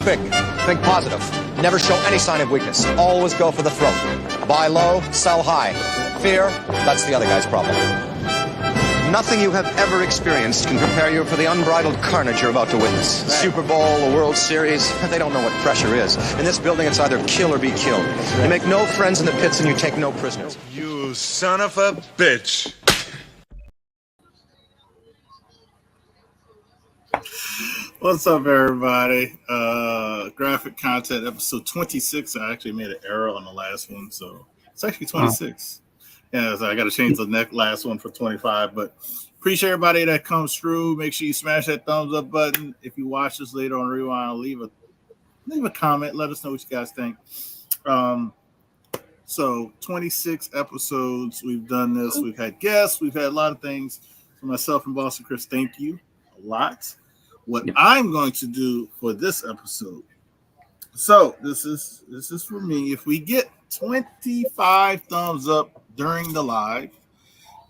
Big. Think positive. Never show any sign of weakness. Always go for the throat. Buy low, sell high. Fear, that's the other guy's problem. Nothing you have ever experienced can prepare you for the unbridled carnage you're about to witness. The Super Bowl, the World Series, they don't know what pressure is. In this building, it's either kill or be killed. You make no friends in the pits and you take no prisoners. You son of a bitch. What's up, everybody? Graphic content episode 26. I actually made an error on the last one, so it's actually 26. Yeah, so I got to change the last one for 25. But appreciate everybody that comes through. Make sure you smash that thumbs up button. If you watch this later on Rewind, leave a comment. Let us know what you guys think. So 26 episodes. We've done this. We've had guests. We've had a lot of things. For myself and Boston Chris, thank you a lot. What I'm going to do for this episode. So this is for me. If we get 25 thumbs up during the live,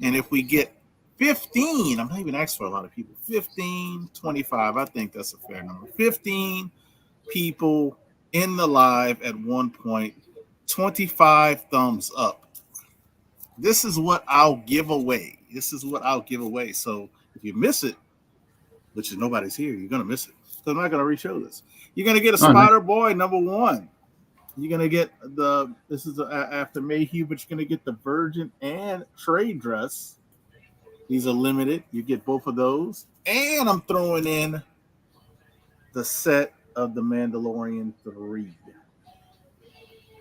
and if we get 15, I'm not even asking for a lot of people. 15, 25, I think that's a fair number. 15 people in the live at one point, 25 thumbs up. This is what I'll give away. So if you miss it, which is nobody's here, you're going to miss it. So I'm not going to re-show this. You're going to get a Spider Boy number 1. You're going to get this is after Mayhew, but you're going to get the Virgin and trade dress. These are limited. You get both of those. And I'm throwing in the set of The Mandalorian 3.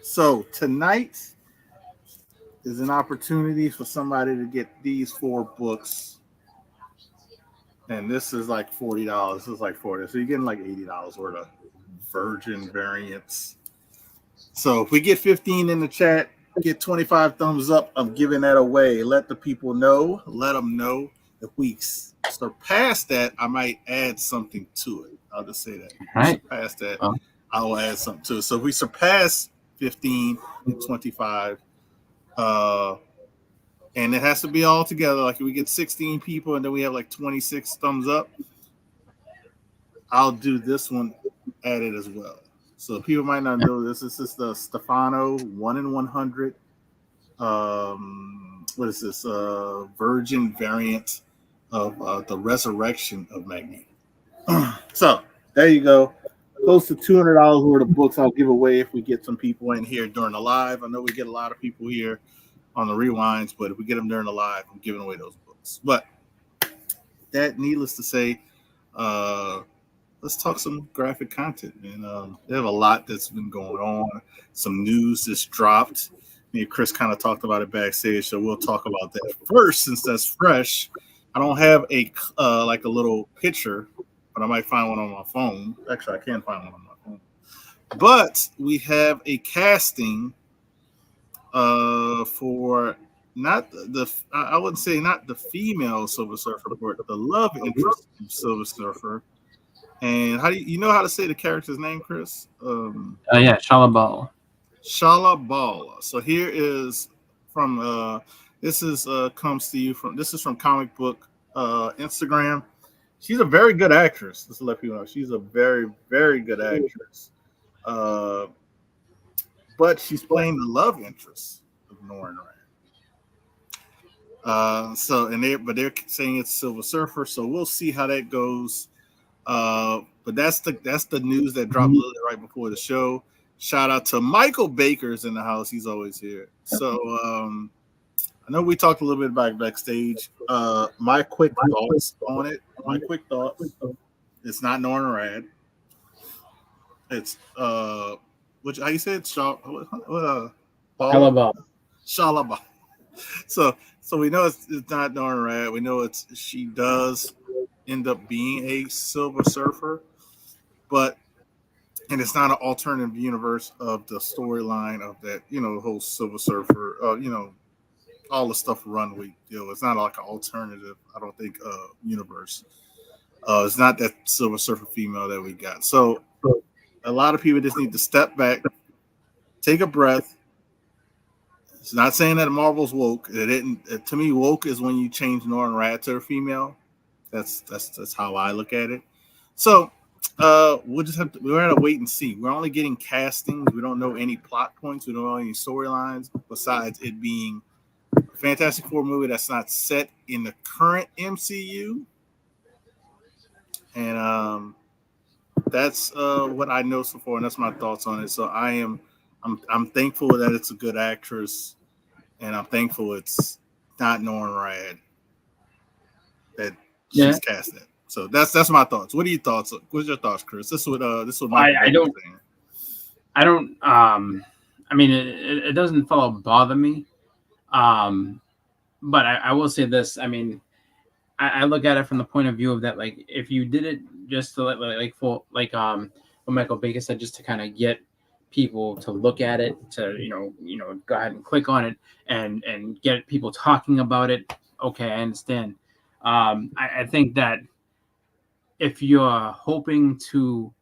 So tonight is an opportunity for somebody to get these 4 books. And this is like $40. This is like $40. So you're getting like $80 worth of Virgin variants. So if we get 15 in the chat, get 25 thumbs up, I'm giving that away. Let the people know. Let them know. If we surpass that, I might add something to it. I'll just say that. If we surpass that, I will add something to it. So if we surpass 15 and 25, and it has to be all together. Like if we get 16 people and then we have like 26 thumbs up, I'll do this one added as well. So people might not know this. This is the Stefano 1 in 100. What is this? Virgin variant of the Resurrection of Magneto. So there you go. Close to $200 worth of books I'll give away if we get some people in here during the live. I know we get a lot of people here on the rewinds, but if we get them during the live, I'm giving away those books. But that, needless to say, let's talk some graphic content. And they have a lot that's been going on. Some news just dropped. Me and Chris kind of talked about it backstage, so we'll talk about that first since that's fresh. I don't have a like a little picture, but I might find one on my phone. Actually, I can find one on my phone. But we have a casting for not I wouldn't say not the female Silver Surfer, but the love interest of Silver Surfer. And how do you know how to say the character's name, Chris? Shala Bal. Shala Bal. So here is from this is comes to you from Comic Book Instagram. She's a very good actress. Just to let people know, she's a very, very good actress. But she's playing the love interest of Norrin Radd. They're saying it's Silver Surfer, so we'll see how that goes. But that's the news that dropped a little bit right before the show. Shout out to Michael Baker's in the house. He's always here. So I know we talked a little bit about backstage. My quick thoughts on it. It's not Norrin Radd. It's how you say it? Shala Bal. So we know it's not Norrin Radd. We know she does end up being a Silver Surfer, and it's not an alternative universe of the storyline of that, the whole Silver Surfer, all the stuff we deal. It's not like an alternative, I don't think, universe. It's not that Silver Surfer female that we got. So a lot of people just need to step back, take a breath. It's not saying that Marvel's woke. To me, woke is when you change Norrin Radd to a female. That's how I look at it. So We'll just have to. We're gonna wait and see. We're only getting castings. We don't know any plot points. We don't know any storylines besides it being a Fantastic Four movie that's not set in the current MCU. And that's what I know so far, and that's my thoughts on it. So I'm thankful that it's a good actress, and I'm thankful it's not Norman Rad that she's cast it. So that's my thoughts. What are your thoughts? What's your thoughts, Chris? This is what I don't. I mean, it doesn't follow bother me. But I will say this. I mean, I look at it from the point of view of that, like, if you did it just to what Michael Baker said, just to kind of get people to look at it, to go ahead and click on it and get people talking about it. Okay, I understand. I think that if you're hoping to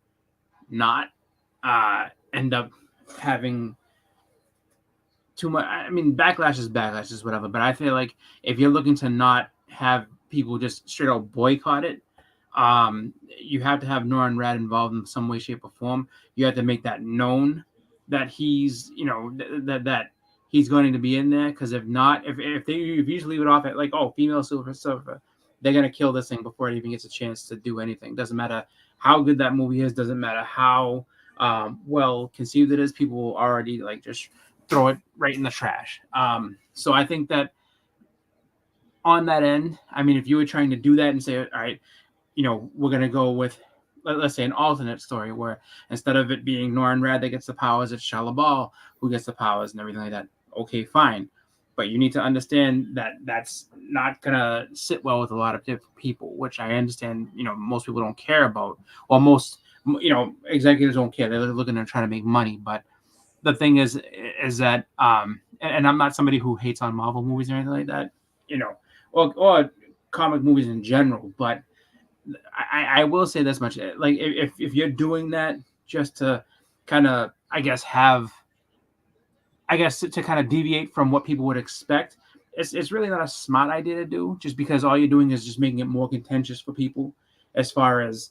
not end up having too much, I mean, backlash is whatever, but I feel like if you're looking to not have people just straight out boycott it, you have to have Norman Rad involved in some way, shape, or form. You have to make that known that he's, that he's going to be in there, because if not, if you just leave it off at like, oh, female Silver Surfer, they're gonna kill this thing before it even gets a chance to do anything. Doesn't matter how good that movie is. Doesn't matter how well conceived it is. People will already like just throw it right in the trash. So I think that on that end, I mean, if you were trying to do that and say, all right, we're gonna go with, let's say, an alternate story where instead of it being Norman Rad that gets the powers, it's Shia LaBeouf who gets the powers and everything like that. Okay, fine. But you need to understand that that's not going to sit well with a lot of different people, which I understand, most people don't care about, or most, executives don't care. They're looking to try to make money. But the thing is that, and I'm not somebody who hates on Marvel movies or anything like that, or comic movies in general. But I will say this much. Like, if you're doing that just to kind of, to kind of deviate from what people would expect, it's really not a smart idea to do, just because all you're doing is just making it more contentious for people as far as,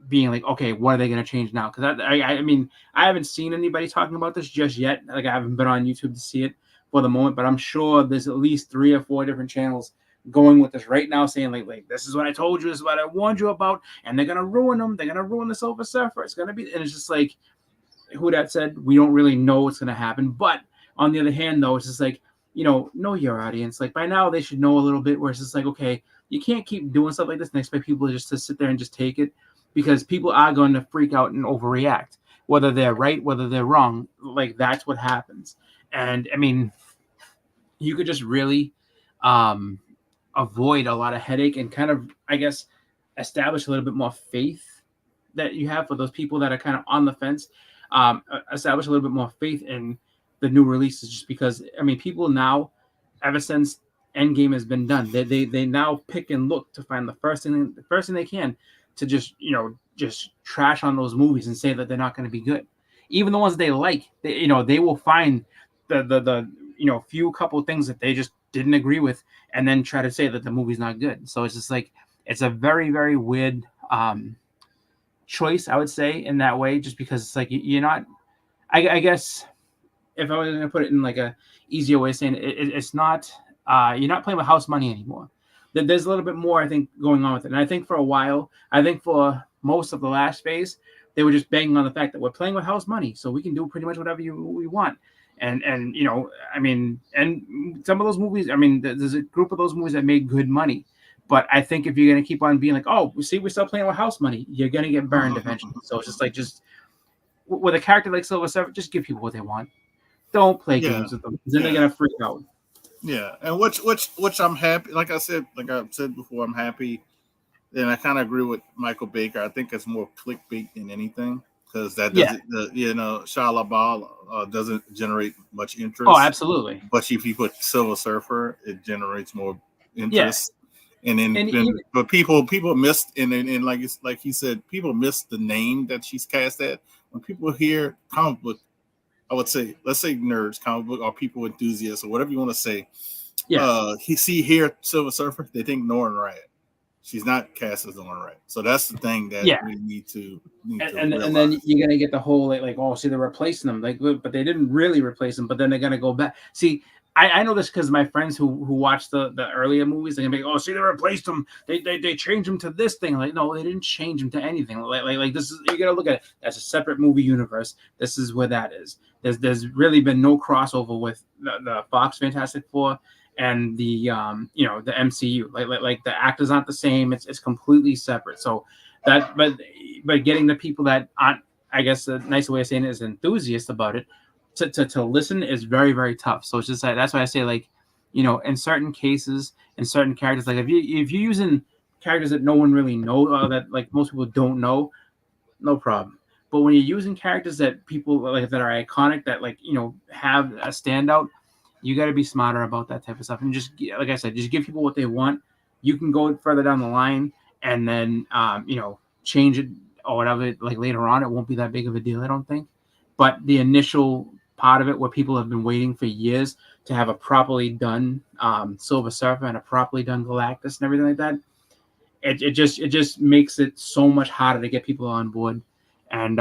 being like, okay, what are they going to change now? Because I mean, I haven't seen anybody talking about this just yet. Like, I haven't been on YouTube to see it for the moment, but I'm sure there's at least 3 or 4 different channels going with this right now, saying like this is what I told you, this is what I warned you about, and they're going to ruin them. They're going to ruin the Silver Surfer. It's going to be, and it's just like, who that said, we don't really know what's going to happen. But on the other hand, though, it's just like, know your audience. Like, by now they should know a little bit, where it's just like, okay, you can't keep doing stuff like this and expect people just to sit there and just take it, because people are going to freak out and overreact, whether they're right, whether they're wrong. Like, that's what happens. And I mean, you could just really avoid a lot of headache and kind of, establish a little bit more faith that you have for those people that are kind of on the fence. Establish a little bit more faith in the new releases, just because, I mean, people now, ever since Endgame has been done, they now pick and look to find the first thing they can to just trash on those movies and say that they're not going to be good. Even the ones they like, they will find the few couple of things that they just didn't agree with, and then try to say that the movie's not good. So it's just like, it's a very, very weird choice, I would say, in that way, just because it's like, you're not, I guess if I was going to put it in like a easier way of saying it, it's not, you're not playing with house money anymore. There's a little bit more, I think, going on with it. And I think for a while, for most of the last phase, they were just banging on the fact that we're playing with house money, so we can do pretty much whatever we want. And I mean, and some of those movies, I mean, there's a group of those movies that made good money. But I think if you're going to keep on being like, oh, see, we're still playing with house money, you're going to get burned eventually. So it's just like, with a character like Silver Surfer, just give people what they want. Don't play games with them, because then they're going to freak out. Yeah, and which I'm happy. Like I said before, I'm happy. And I kind of agree with Michael Baker. I think it's more clickbait than anything, because that doesn't, Shia LaBeouf doesn't generate much interest. Oh, absolutely. But if you put Silver Surfer, it generates more interest. But people missed, and like he said, people missed the name that she's cast at. When people hear comic book, I would say, let's say nerds, comic book, or people enthusiasts, or whatever you want to say. Yeah. Here Silver Surfer, they think Norman Rad. She's not cast as Nora Red. So that's the thing that Yeah. we need to And realize. then you're gonna get the whole like oh, see, they're replacing them, like, but they didn't really replace them. But then they're gonna go back. See, I know this because my friends who watched the earlier movies, they're gonna be like, oh, see, they replaced them. They changed them to this thing. Like, no, they didn't change them to anything. Like this is, you gotta look at it. That's a separate movie universe. This is where that is. There's really been no crossover with the Fox Fantastic Four and the you know, the MCU. Like the actors aren't the same. It's completely separate. So that, but getting the people that aren't, I guess the nice way of saying it is enthusiasts about it to listen is very, very tough. So it's just like, that's why I say, like, you know, in certain cases, in certain characters, like if you're using characters that no one really knows, or that like most people don't know, no problem. But when you're using characters that people like that are iconic, that, like, you know, have a standout, you got to be smarter about that type of stuff. And just, like I said, just give people what they want. You can go further down the line and then you know, change it or whatever. Like later on, it won't be that big of a deal, I don't think. But the initial part of it, where people have been waiting for years to have a properly done Silver Surfer and a properly done Galactus and everything like that, it just makes it so much harder to get people on board. And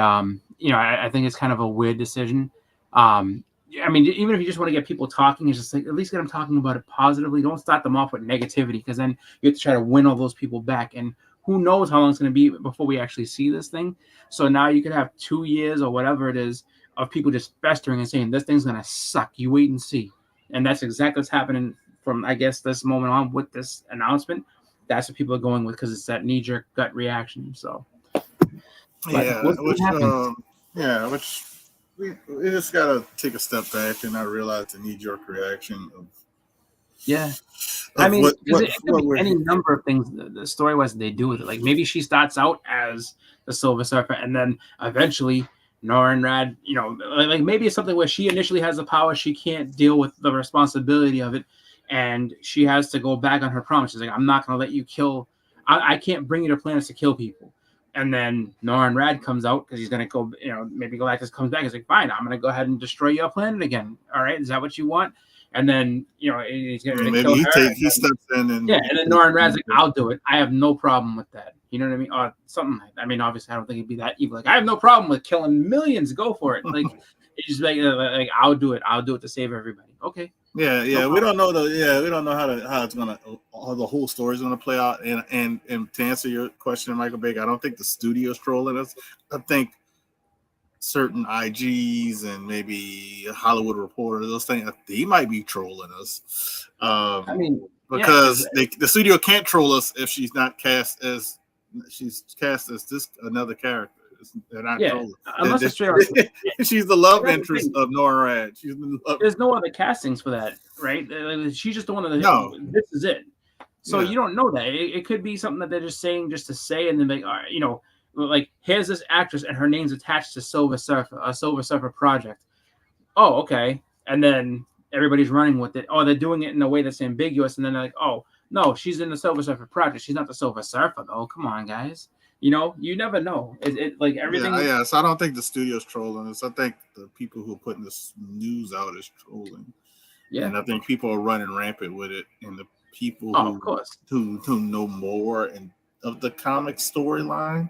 you know, I think it's kind of a weird decision. I mean, even if you just want to get people talking, it's just like, at least get them talking about it positively. Don't start them off with negativity, because then you have to try to win all those people back. And who knows how long it's going to be before we actually see this thing. So now you could have 2 years or whatever it is of people just festering and saying this thing's going to suck. You wait and see. And that's exactly what's happening from, I guess, this moment on with this announcement. That's what people are going with, because it's that knee-jerk gut reaction. So, yeah, which we just gotta take a step back and not realize the knee-jerk reaction of. Yeah, I mean, it could be any number of things. The story-wise they do with it. Like maybe she starts out as the Silver Surfer, and then eventually Norrin Radd, you know, like maybe it's something where she initially has the power, she can't deal with the responsibility of it, and she has to go back on her promise. She's like, I'm not going to let you kill. I can't bring you to planets to kill people. And then Norrin Radd comes out because he's going to go, you know, maybe Galactus comes back. He's like, fine, I'm going to go ahead and destroy your planet again. All right, is that what you want? And then, you know, he's going to kill her. He steps in and then Norrin Radd's like, I'll do it. I have no problem with that. You know what I mean? Or something like that. I mean, obviously, I don't think he'd be that evil. Like, I have no problem with killing millions. Go for it. Like, he's just like, I'll do it. I'll do it to save everybody. Okay. Yeah. No, we don't know we don't know how it's gonna, how the whole story's gonna play out. And to answer your question, Michael Baker, I don't think the studio's trolling us. I think certain IGs and maybe Hollywood Reporter, those things, they might be trolling us. I mean, because the studio can't troll us if she's not cast as this another character. They're not trolling. Unless it's straight she's the love interest of Norrin Radd. There's no other castings for that, right? She's just the one that this is it. So you don't know that. It could be something that they're just saying just to say, and then they, you know, like, here's this actress and her name's attached to Silver Surfer, a Silver Surfer project. Oh, okay. And then everybody's running with it. Oh, they're doing it in a way that's ambiguous, and then they're like, oh, no, she's in the Silver Surfer project. She's not the Silver Surfer, though. Come on, guys. You know, you never know. It like everything. Yeah. So I don't think the studio's trolling us. I think the people who are putting this news out is trolling. Yeah. And I think people are running rampant with it, and the people who know more of the comic storyline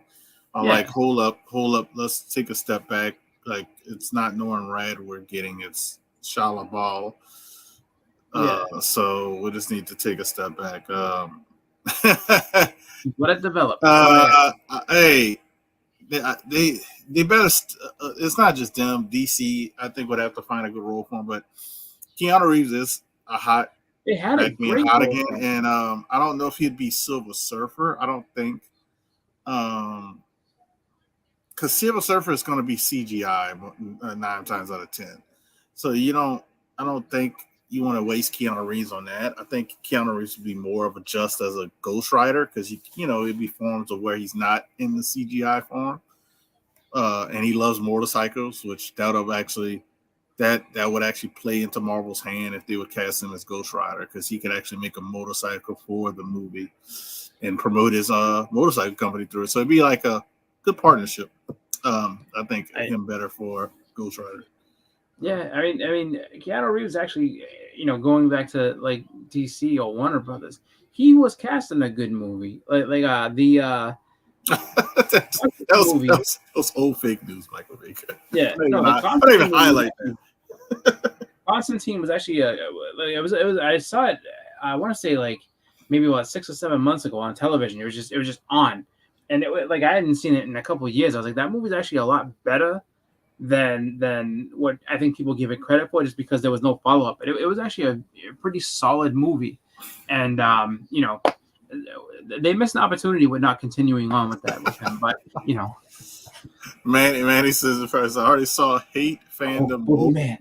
are like, hold up, let's take a step back. Like, it's not Norrin Radd we're getting, it's Shia LaBeouf. So we just need to take a step back. Let it develop. Hey, they better. It's not just them. DC, I think, would have to find a good role for him. But Keanu Reeves is a hot. They had a great hot again, and I don't know if he'd be Silver Surfer. I don't think, because Silver Surfer is going to be CGI 9 times out of 10. So I don't think you want to waste Keanu Reeves on that. I think Keanu Reeves would be more of just as a Ghost Rider, because it'd be forms of where he's not in the CGI form, and he loves motorcycles, which that would actually play into Marvel's hand if they would cast him as Ghost Rider, because he could actually make a motorcycle for the movie and promote his motorcycle company through it. So it'd be like a good partnership. I think him better for Ghost Rider. Yeah, I mean, Keanu Reeves actually, going back to like DC or Warner Brothers, he was cast in a good movie. The movie. That was old fake news, Michael Baker. Yeah, I no, like don't even highlight that. Constantine was actually it was I saw it. I want to say like maybe 6 or 7 months ago on television. It was just on, and like I hadn't seen it in a couple of years. I was like, that movie's actually a lot better than what I think people give it credit for, just because there was no follow up. But it was actually a pretty solid movie, and they missed an opportunity with not continuing on with him. But Manny says at first, I already saw hate fandom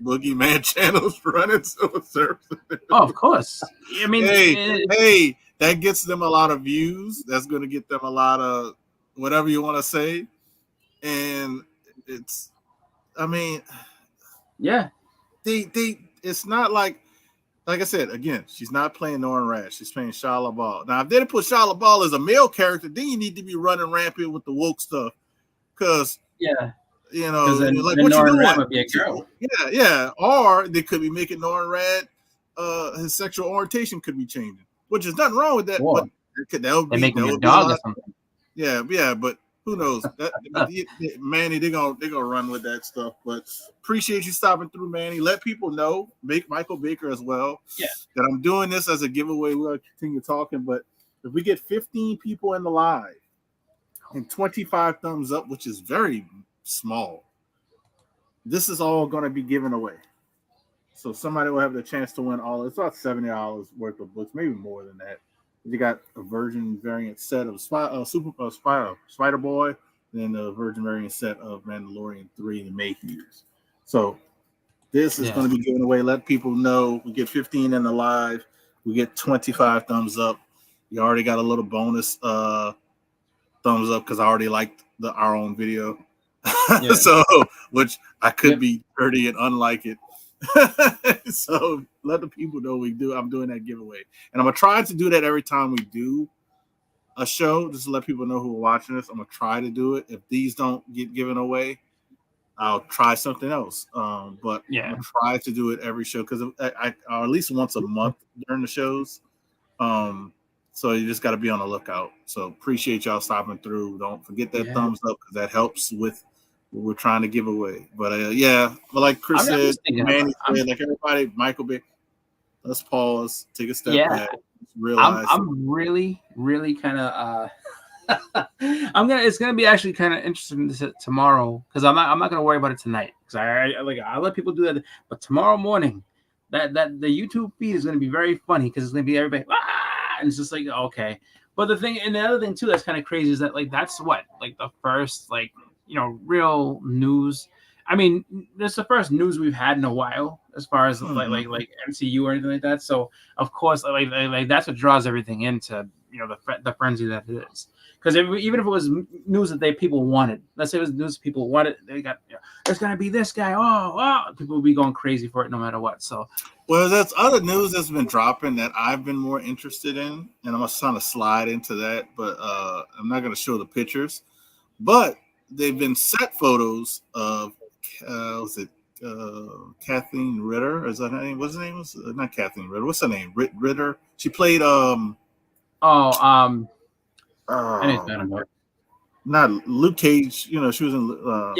boogeyman channels running civil service. Oh, of course. I mean, hey, that gets them a lot of views. That's going to get them a lot of whatever you want to say. And it's, I mean, yeah, it's not like I said, again, she's not playing Norrin Rash. She's playing Shia LaBeouf. Now, if they didn't put Shia LaBeouf as a male character, then you need to be running rampant with the woke stuff. Because, yeah, then like, what you doing? Would be a girl. Yeah. Or they could be making Norrin Radd, his sexual orientation could be changing, which is nothing wrong with that. Whoa. But that would be a dog or something. Yeah, but who knows? Manny, they're gonna run with that stuff. But appreciate you stopping through, Manny. Let people know, make Michael Baker as well. Yeah, that I'm doing this as a giveaway. We're gonna continue talking, but if we get 15 people in the live and 25 thumbs up, which is very small, this is all gonna be given away. So somebody will have the chance to win all. It's about $70 worth of books, maybe more than that. You got a virgin variant set of Spider Boy, then the virgin variant set of Mandalorian 3 and Mayhews. So this is going to be given away. Let people know. We get 15 in the live. We get 25 thumbs up. You already got a little bonus thumbs up because I already liked our own video. Yeah. So, which I could be dirty and unlike it. So let the people know I'm doing that giveaway, and I'm gonna try to do that every time we do a show, just to let people know who are watching this. I'm gonna try to do it. If these don't get given away, I'll try something else. But I'm gonna try to do it every show because I at least once a month during the shows. So you just got to be on the lookout. So appreciate y'all stopping through. Don't forget that thumbs up because that helps with what we're trying to give away. But but like Chris said, Manny said, like everybody, Michael Bay, let's pause, take a step back, realize. I'm really, really kind of. It's gonna be actually kind of interesting tomorrow because I'm not gonna worry about it tonight because I let people do that. But tomorrow morning, that the YouTube feed is gonna be very funny because it's gonna be everybody and it's just like okay. But the other thing too that's kind of crazy is that that's what the first real news. I mean, this is the first news we've had in a while as far as like MCU or anything like that. So of course, like that's what draws everything into the frenzy that it is. Because even if it was news that people wanted, let's say it was news people wanted, they got there's gonna be this guy. Oh, people will be going crazy for it no matter what. So, well, that's other news that's been dropping that I've been more interested in, and I'm trying to slide into that, but I'm not gonna show the pictures. But they've been set photos of Kathleen Ritter? Is that her name? What's her name? Not Kathleen Ritter. What's her name? Ritter. She played not Luke Cage. She was in Well,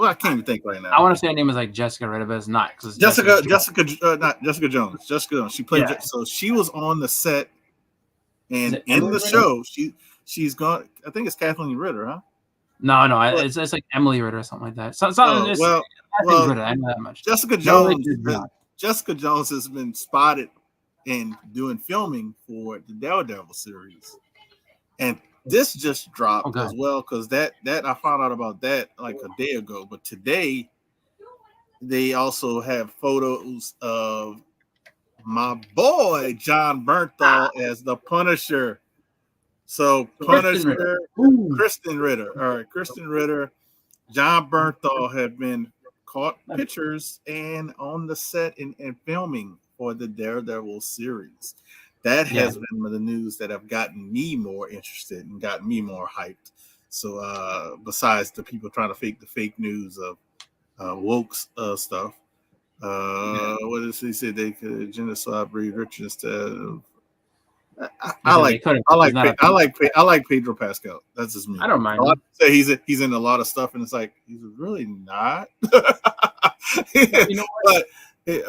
I can't even think right now. I want to say her name is like Jessica Ritter, but it's not because Jessica Jones. Jessica Jones. She played. So she was on the set, and in the show, she's gone. I think it's Kathleen Ritter, huh? No, it's like Emily Ritter or something like that. So Ritter, I know that much. Jessica Jones. Jessica Jones has been spotted in doing filming for the Daredevil series, and this just dropped as well because that I found out about that like a day ago. But today, they also have photos of my boy John Bernthal as the Punisher. So Punisher, Kristen Ritter. All right, Kristen Ritter, John Bernthal have been caught pictures and on the set and filming for the Daredevil series. That has been the news that have gotten me more interested and gotten me more hyped. So besides the people trying to fake the fake news of woke stuff, what does he say? They could genocide Reed Richards instead of I like They could've, I like it's not I like Pedro Pascal. That's just me. I don't mind A lot him. of people say he's in a lot of stuff, and it's like he's really not. You know what?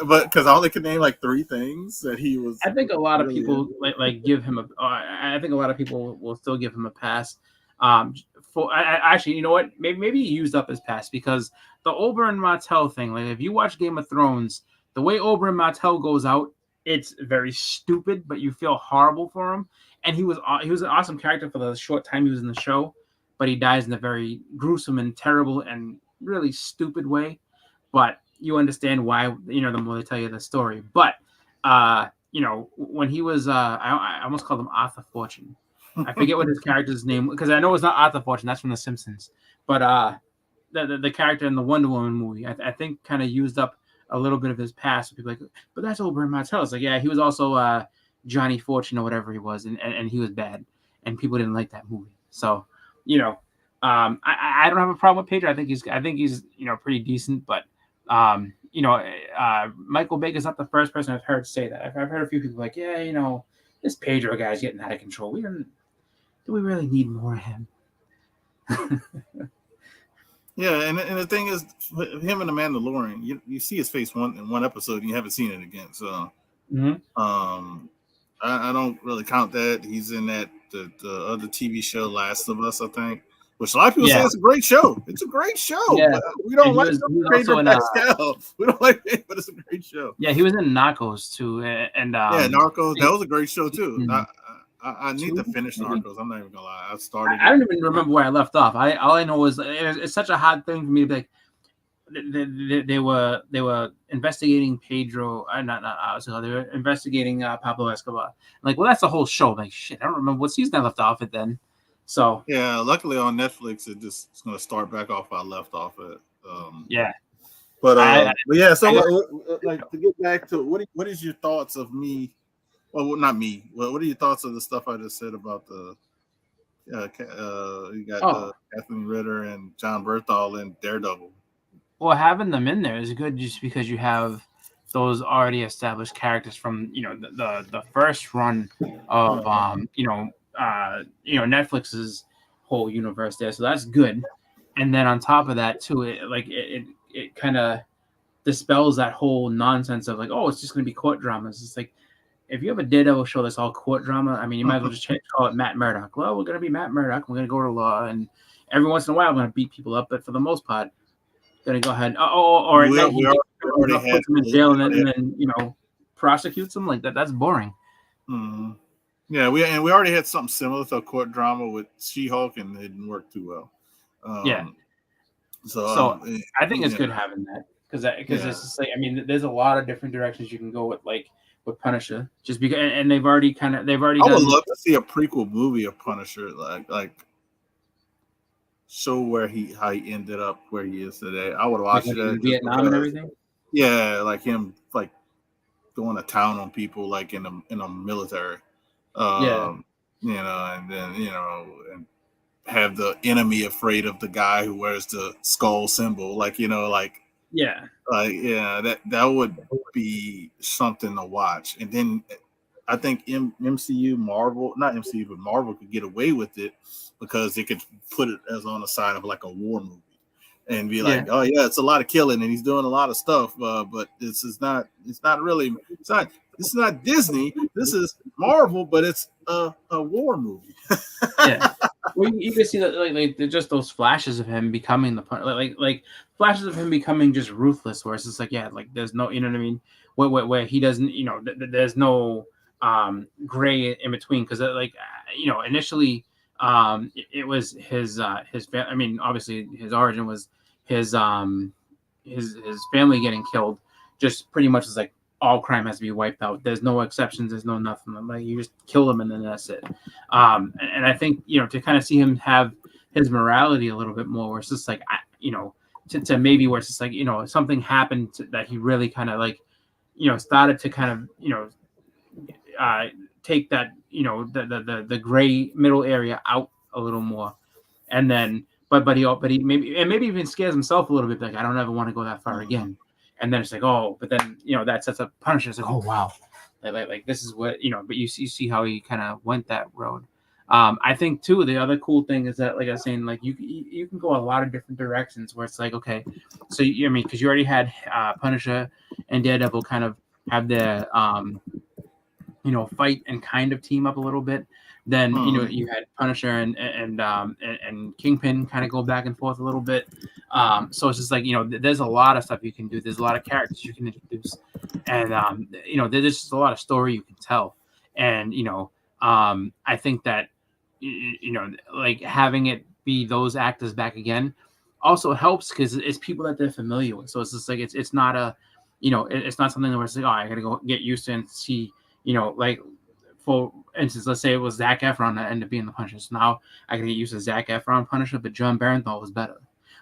but because I only can name like 3 things that he was. I think a lot of really people like give him a. I think a lot of people will still give him a pass. For actually, you know what? Maybe he used up his pass because the Oberyn Martell thing. Like, if you watch Game of Thrones, the way Oberyn Martell goes out, it's very stupid, but you feel horrible for him. And he was an awesome character for the short time he was in the show, but he dies in a very gruesome and terrible and really stupid way. But you understand why, you know, the more they tell you the story. But you know, when he was I almost called him Arthur Fortune. I forget what his character's name, because I know it's not Arthur Fortune, that's from The Simpsons. But the character in the Wonder Woman movie, I think kind of used up a little bit of his past. People like, but that's Oberyn Martell. It's like, yeah, he was also Johnny Fortune or whatever he was, and he was bad, and people didn't like that movie. So, you know, I don't have a problem with Pedro. I think he's you know, pretty decent, but you know, Michael Baker's not the first person I've heard say that. I've heard a few people like, yeah, you know, this Pedro guy's getting out of control. Do we really need more of him? Yeah, and the thing is, him and the Mandalorian, you see his face in one episode, and you haven't seen it again. So, I don't really count that. He's in the other TV show, Last of Us, I think, which a lot of people say it's a great show. It's a great show. Yeah. We don't like Pedro Pascal. We don't like it, but it's a great show. Yeah, he was in Narcos too, and Narcos. That was a great show too. Mhm. I need to finish Narcos. I'm not even gonna lie. I don't even remember where I left off. All I know was it's such a hard thing for me to be like. They were investigating Pedro. They were investigating Pablo Escobar. Like, well, that's the whole show. Like, shit, I don't remember what season I left off at then. So yeah, luckily on Netflix, it's going to start back off where I left off at. Yeah, but yeah. So like, to get back to what is your thoughts of me? Well, not me. What are your thoughts of the stuff I just said about the you got Kathleen Ritter and John Berthal in Daredevil? Well, having them in there is good just because you have those already established characters from, you know, the first run of Netflix's whole universe there, so that's good. And then on top of that too, it kind of dispels that whole nonsense of like, oh, it's just going to be court dramas. It's like, if you have a Daredevil show that's all court drama, I mean, you might as well just call it Matt Murdock. Well, we're going to be Matt Murdock. We're going to go to law, and every once in a while, I'm going to beat people up. But for the most part, going to go ahead. Or we already had puts them in jail and then you know, prosecutes them like that. That's boring. Mm-hmm. Yeah, we already had something similar to a court drama with She-Hulk, and it didn't work too well. So I think it's good having that because it's just like, I mean, there's a lot of different directions you can go with Punisher, just because, and they've already. I would love to see a prequel movie of Punisher, like show how he ended up where he is today. I would watch that. Vietnam and everything. Yeah, like him, like going to town on people, like in a military. You know, and then and have the enemy afraid of the guy who wears the skull symbol, that would be something to watch. And then I think Marvel could get away with it because they could put it as on the side of like a war movie and be like, oh yeah, it's a lot of killing and he's doing a lot of stuff, but this is not Disney, this is Marvel, but it's a war movie. Yeah. Well, you can see that like just those flashes of him becoming like flashes of him becoming just ruthless, where it's just like, yeah, like there's no, you know what I mean, where he doesn't, you know, there's no gray in between, because initially it was his I mean, obviously his origin was his family getting killed, just pretty much is like all crime has to be wiped out. There's no exceptions. There's no nothing. Like, you just kill them and then that's it. And I think, you know, to kind of see him have his morality a little bit more, where it's just like, to maybe where it's just like, you know, something happened that he really kind of like, you know, started to kind of, you know, take that, you know, the gray middle area out a little more. And then, but he maybe even scares himself a little bit. Like, I don't ever want to go that far again. And then it's like, oh, but then, you know, that sets up Punisher. It's like, oh, wow, Like this is what but you see how he kind of went that road. I think too the other cool thing is that, like I was saying, like you can go a lot of different directions where it's like, okay, so I mean, because you already had Punisher and Daredevil kind of have their fight and kind of team up a little bit. Then you had Punisher and Kingpin kind of go back and forth a little bit. So it's just like there's a lot of stuff you can do. There's a lot of characters you can introduce, and there's just a lot of story you can tell. And I think that like having it be those actors back again also helps because it's people that they're familiar with. So it's just like it's not a it's not something where it's like, oh, I gotta go get used to and see like for instance, let's say it was Zac Efron that ended up being the Punisher. So now I can get used to Zac Efron Punisher, but John Barenthal was better.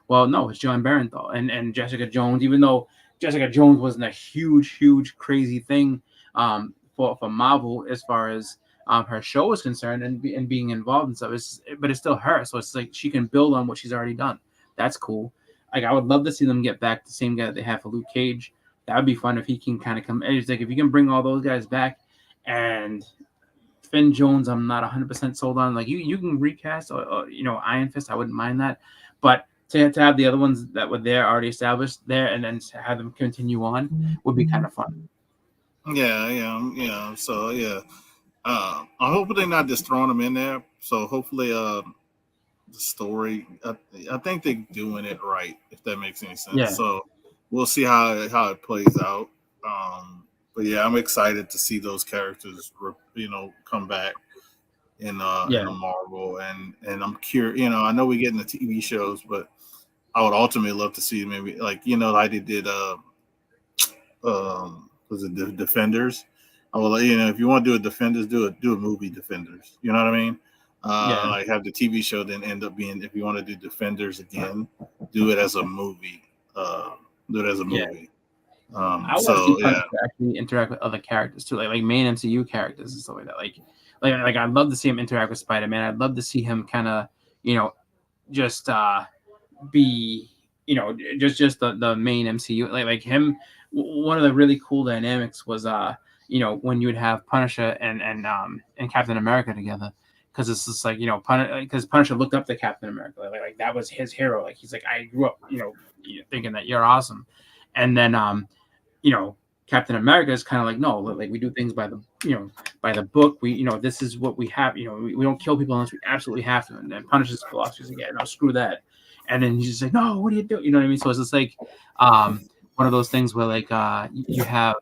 Well, no, it's John Barenthal and Jessica Jones. Even though Jessica Jones wasn't a huge crazy thing for Marvel as far as her show is concerned and being involved in stuff, but it's still her. So it's like she can build on what she's already done. That's cool. Like I would love to see them get back the same guy that they have for Luke Cage. That would be fun if he can kind of come. It's like if you can bring all those guys back. And Finn Jones, I'm not 100% sold on. Like you can recast, or Iron Fist. I wouldn't mind that, but to have the other ones that were there already established there, and then to have them continue on would be kind of fun. Yeah. So yeah, I'm hoping they're not just throwing them in there. So hopefully, the story. I think they're doing it right. If that makes any sense. Yeah. So we'll see how it plays out. But yeah, I'm excited to see those characters, come back in Marvel, and I'm curious. I know we get in the TV shows, but I would ultimately love to see maybe like like they did. Was it the Defenders? I will, if you want to do a Defenders, do a movie Defenders. You know what I mean? Like have the TV show then end up being, if you want to do Defenders again, do it as a movie. I want to see Punisher actually interact with other characters too, like main MCU characters and stuff like that. Like I'd love to see him interact with Spider-Man. I'd love to see him kind of, just be, just the main MCU. Like him. One of the really cool dynamics was, when you would have Punisher and Captain America together, because it's just like because Punisher looked up to Captain America, like that was his hero. Like he's like, I grew up, thinking that you're awesome, and then Captain America is kind of like, no, like we do things by the book. We this is what we have. We don't kill people unless we absolutely have to. And then Punisher's philosophy is like, yeah, no, screw that. And then he's just like, no, what do you do? You know what I mean? So it's just like one of those things where like you have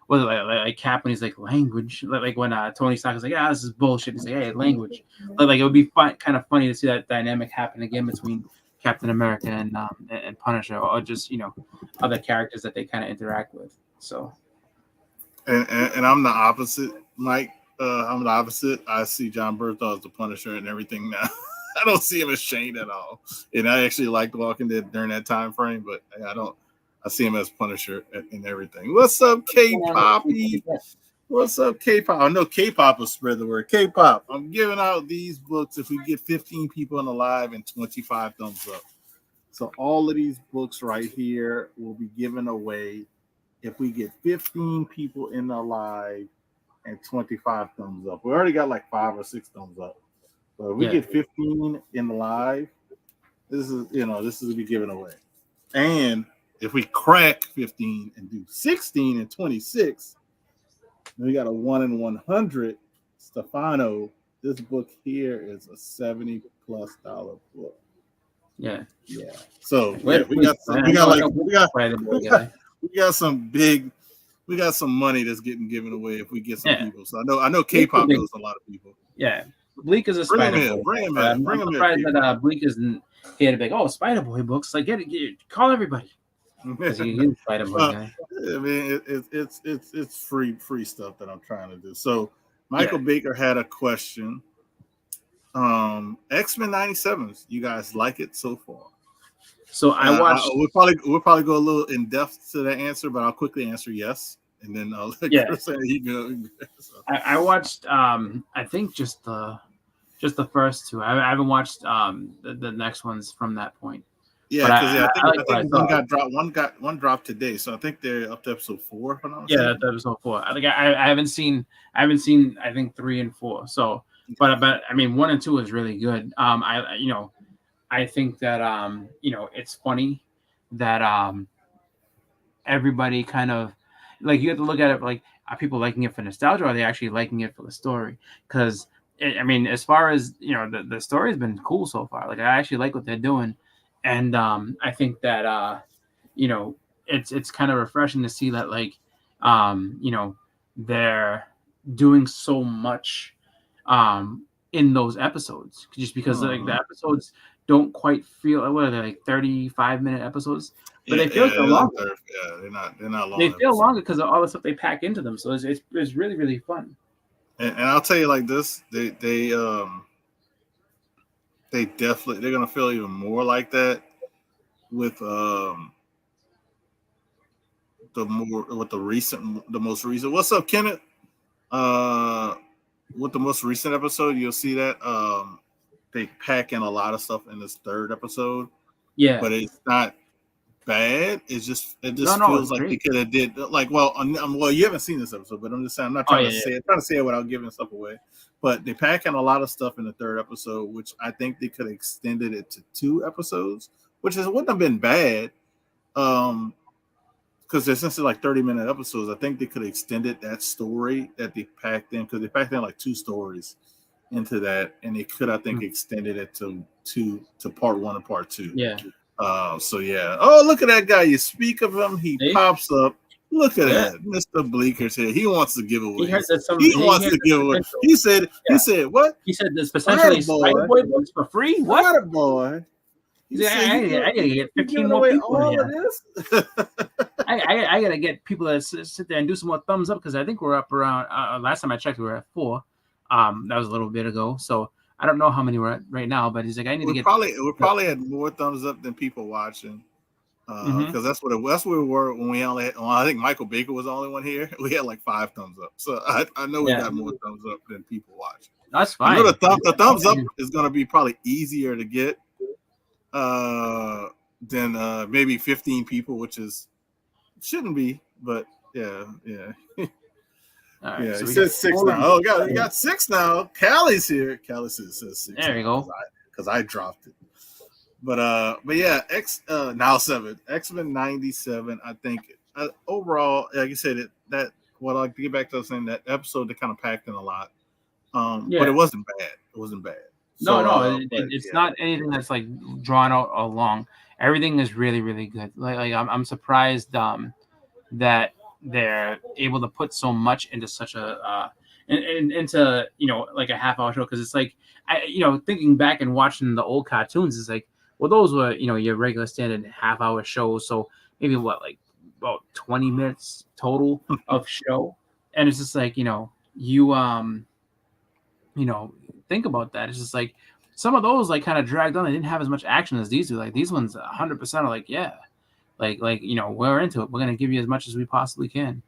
like Cap when he's like language, like when Tony Stark is like, yeah, this is bullshit. He's like, hey, language. Like it would be kind of funny to see that dynamic happen again between Captain America and Punisher, or just other characters that they kind of interact with. So, and I'm the opposite, Mike. I'm the opposite. I see John Bernthal as the Punisher and everything now. I don't see him as Shane at all. And I actually liked Walking Dead during that time frame, but I see him as Punisher and everything. What's up, K-Poppy? What's up, K-Pop? I know K-Pop will spread the word. K-Pop, I'm giving out these books if we get 15 people in the live and 25 thumbs up. So all of these books right here will be given away if we get 15 people in the live and 25 thumbs up. We already got like 5 or 6 thumbs up. But if we get 15 in the live, this is to be given away. And if we crack 15 and do 16 and 26, we got a 1 in 100. Stefano, this book here is a $70+ book. Yeah. So we got some money that's getting given away if we get some people. So I know K-pop knows a lot of people. Yeah. Bleak is a Spider-Boy. Bring him in. I'm surprised that Bleak isn't here to be like, oh, Spider-Boy books. Like, get call everybody. He's a Spider-Boy guy. I mean, it's free stuff that I'm trying to do. So Michael Baker had a question. X-Men 97s. You guys like it so far? So I watched. We'll probably go a little in depth to that answer, but I'll quickly answer yes, and then I'll let Chris say he go. So. I watched. I think just the first two. I haven't watched the next ones from that point. Yeah, But because I like I what I think saw. one dropped today, so I think they're up to episode 4. If I'm not Yeah, mistaken. that's episode 4. I think I haven't seen I think 3 and 4. So, but I mean 1 and 2 is really good. I think that it's funny that everybody kind of like you have to look at it like are people liking it for nostalgia or are they actually liking it for the story? Because I mean, as far as the story has been cool so far. Like I actually like what they're doing, and I think that you know it's kind of refreshing to see that like they're doing so much in those episodes just because like the episodes don't quite feel what are they like 35-minute episodes, but Yeah, they feel like they're longer. they're not long. They feel episodes. longer because of all the stuff they pack into them. So it's really really fun. And I'll tell you like this, they definitely they're gonna feel even more like that with the most recent. What's up, Kenneth? With the most recent episode, you'll see that they pack in a lot of stuff in this third episode, Yeah. but it's not bad. It just No, feels it's like they great. could have did like well you haven't seen this episode, but I'm just saying I'm not Oh trying yeah, to yeah. say it, trying to say it without giving stuff away. But they pack in a lot of stuff in the third episode, which I think they could have extended it to 2 episodes, wouldn't have been bad. Because they're essentially like 30-minute episodes. I think they could have extended that story that they packed in because they packed in like 2 stories into that, and they could I think extended it to part 1 and part 2. Yeah. So yeah. Oh, look at that guy! You speak of him, he See? pops up. Look at Yeah. that, Mr. Bleeker's here. He wants to give away. He heard that some. He wants heard to the give away. potential. He said. Yeah. He said what? He said there's potentially Spider-Boy. Spider-Boy books for free. What? What boy? He's like, I gotta get 15 more away people in all here. of this. I gotta get people to sit there and do some more thumbs up because I think we're up around. Last time I checked, we were at 4. That was a little bit ago. So I don't know how many we're at right now. But he's like, I need to get. We probably had more thumbs up than people watching. Because that's what we were when we only had, I think Michael Baker was the only one here. We had like 5 thumbs up. So I know we got more thumbs up than people watching. That's fine. I know the thumbs up is going to be probably easier to get than maybe 15 people, which shouldn't be, but yeah. All right, Yeah, so it we says got 6 now. Oh, we got 6 now. Callie's here. Callie says 6. There you go. Because I dropped it. But yeah, now 7. X-Men 97. I think overall, like you said, I like to get back to saying that episode that kind of packed in a lot. But it wasn't bad. It wasn't bad. So, it's not anything that's like drawn out or long. Everything is really, really good. Like I'm surprised that they're able to put so much into such a into like a half-hour show because it's like thinking back and watching the old cartoons, it's like well those were your regular standard half-hour shows, so maybe like about 20 minutes total of show, and it's just like think about that. It's just like some of those like kind of dragged on. They didn't have as much action as these do. Like these ones 100% are like we're into it. We're gonna give you as much as we possibly can.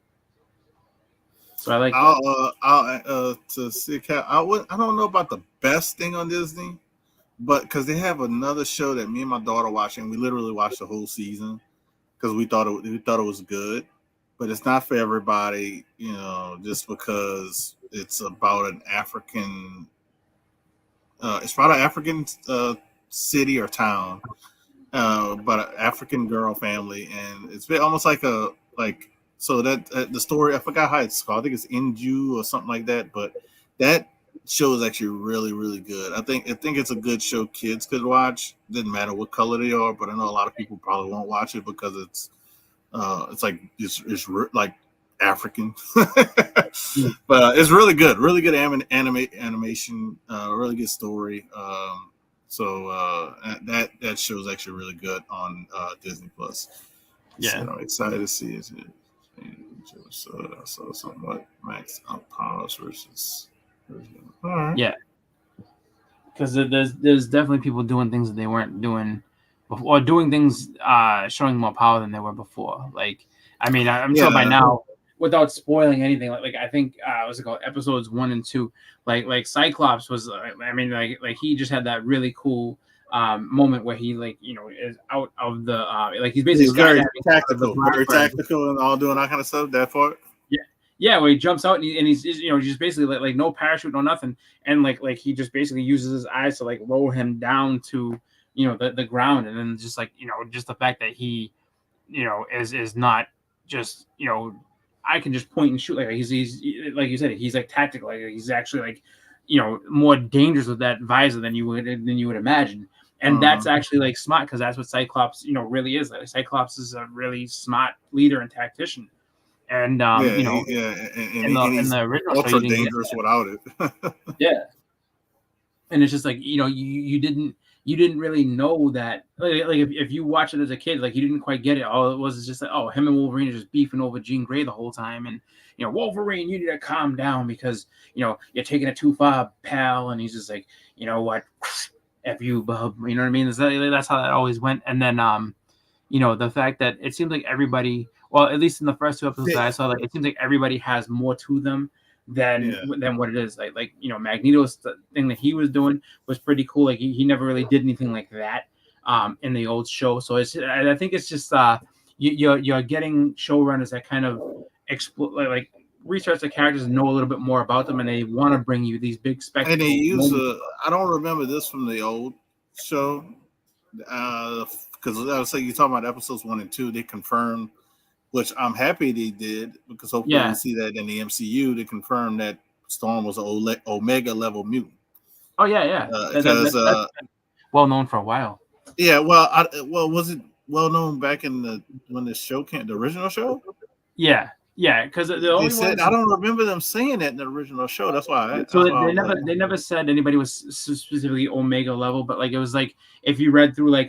So I like I'll to see I don't know about the best thing on Disney, but because they have another show that me and my daughter watching, we literally watched the whole season because we thought it was good, but it's not for everybody, just because it's about an African city or town, but an African girl family, and it's almost like so that the story, I forgot how it's called. I think it's Inju or something like that, but that show is actually really, really good. I think it's a good show kids could watch. Didn't matter what color they are, but I know a lot of people probably won't watch it because it's like African, but it's really good animation, really good story. So that show is actually really good on Disney Plus. Yeah, so I'm excited to see it. So somewhat Max Powers versus. All right. Yeah, because there's definitely people doing things that they weren't doing before, or doing things showing more power than they were before. Like, I mean, I'm sure by now, without spoiling anything, like I think what's it called, episodes 1 and 2, like Cyclops was, I mean, like he just had that really cool moment where he like is out of the like he's He's basically very skydiving out of the tactical, very Blackbird. tactical, and all doing that kind of stuff. That part. Yeah, where he jumps out and he's just basically like no parachute, no nothing, and like he just basically uses his eyes to like roll him down to the ground, and then just like just the fact that he is not just I can just point and shoot, like he's like you said, he's like tactical, like he's actually like more dangerous with that visor than you would imagine. And that's actually like smart, because that's what Cyclops really is. Like Cyclops is a really smart leader and tactician. And And he's the original show, ultra you didn't get dangerous without it. yeah. And it's just like you didn't really know that, like if you watch it as a kid, like you didn't quite get it. All it was is just like, oh, him and Wolverine are just beefing over Jean Grey the whole time, and Wolverine, you need to calm down because you're taking it too far, pal. And he's just like, you know what, F you, bub. You know what I mean? That's how that always went. And then the fact that it seems like everybody, well, at least in the first two episodes that I saw, like it seems like everybody has more to them than what it is. Like Magneto's thing that he was doing was pretty cool. Like he never really did anything like that in the old show. So I think it's just you're getting showrunners that kind of like research the characters and know a little bit more about them, and they want to bring you these big spectacles. And they use I don't remember this from the old show, because I was saying you're talking about episodes 1 and 2. They confirmed, which I'm happy they did, because hopefully we see that in the MCU. They confirmed that Storm was an Omega level mutant. Oh yeah. Because that's well known for a while. Yeah, well, was it well known back in when the show came, the original show? Yeah, because the only said, I don't remember them saying that in the original show. That's why. They never said anybody was specifically Omega level, but like it was like if you read through like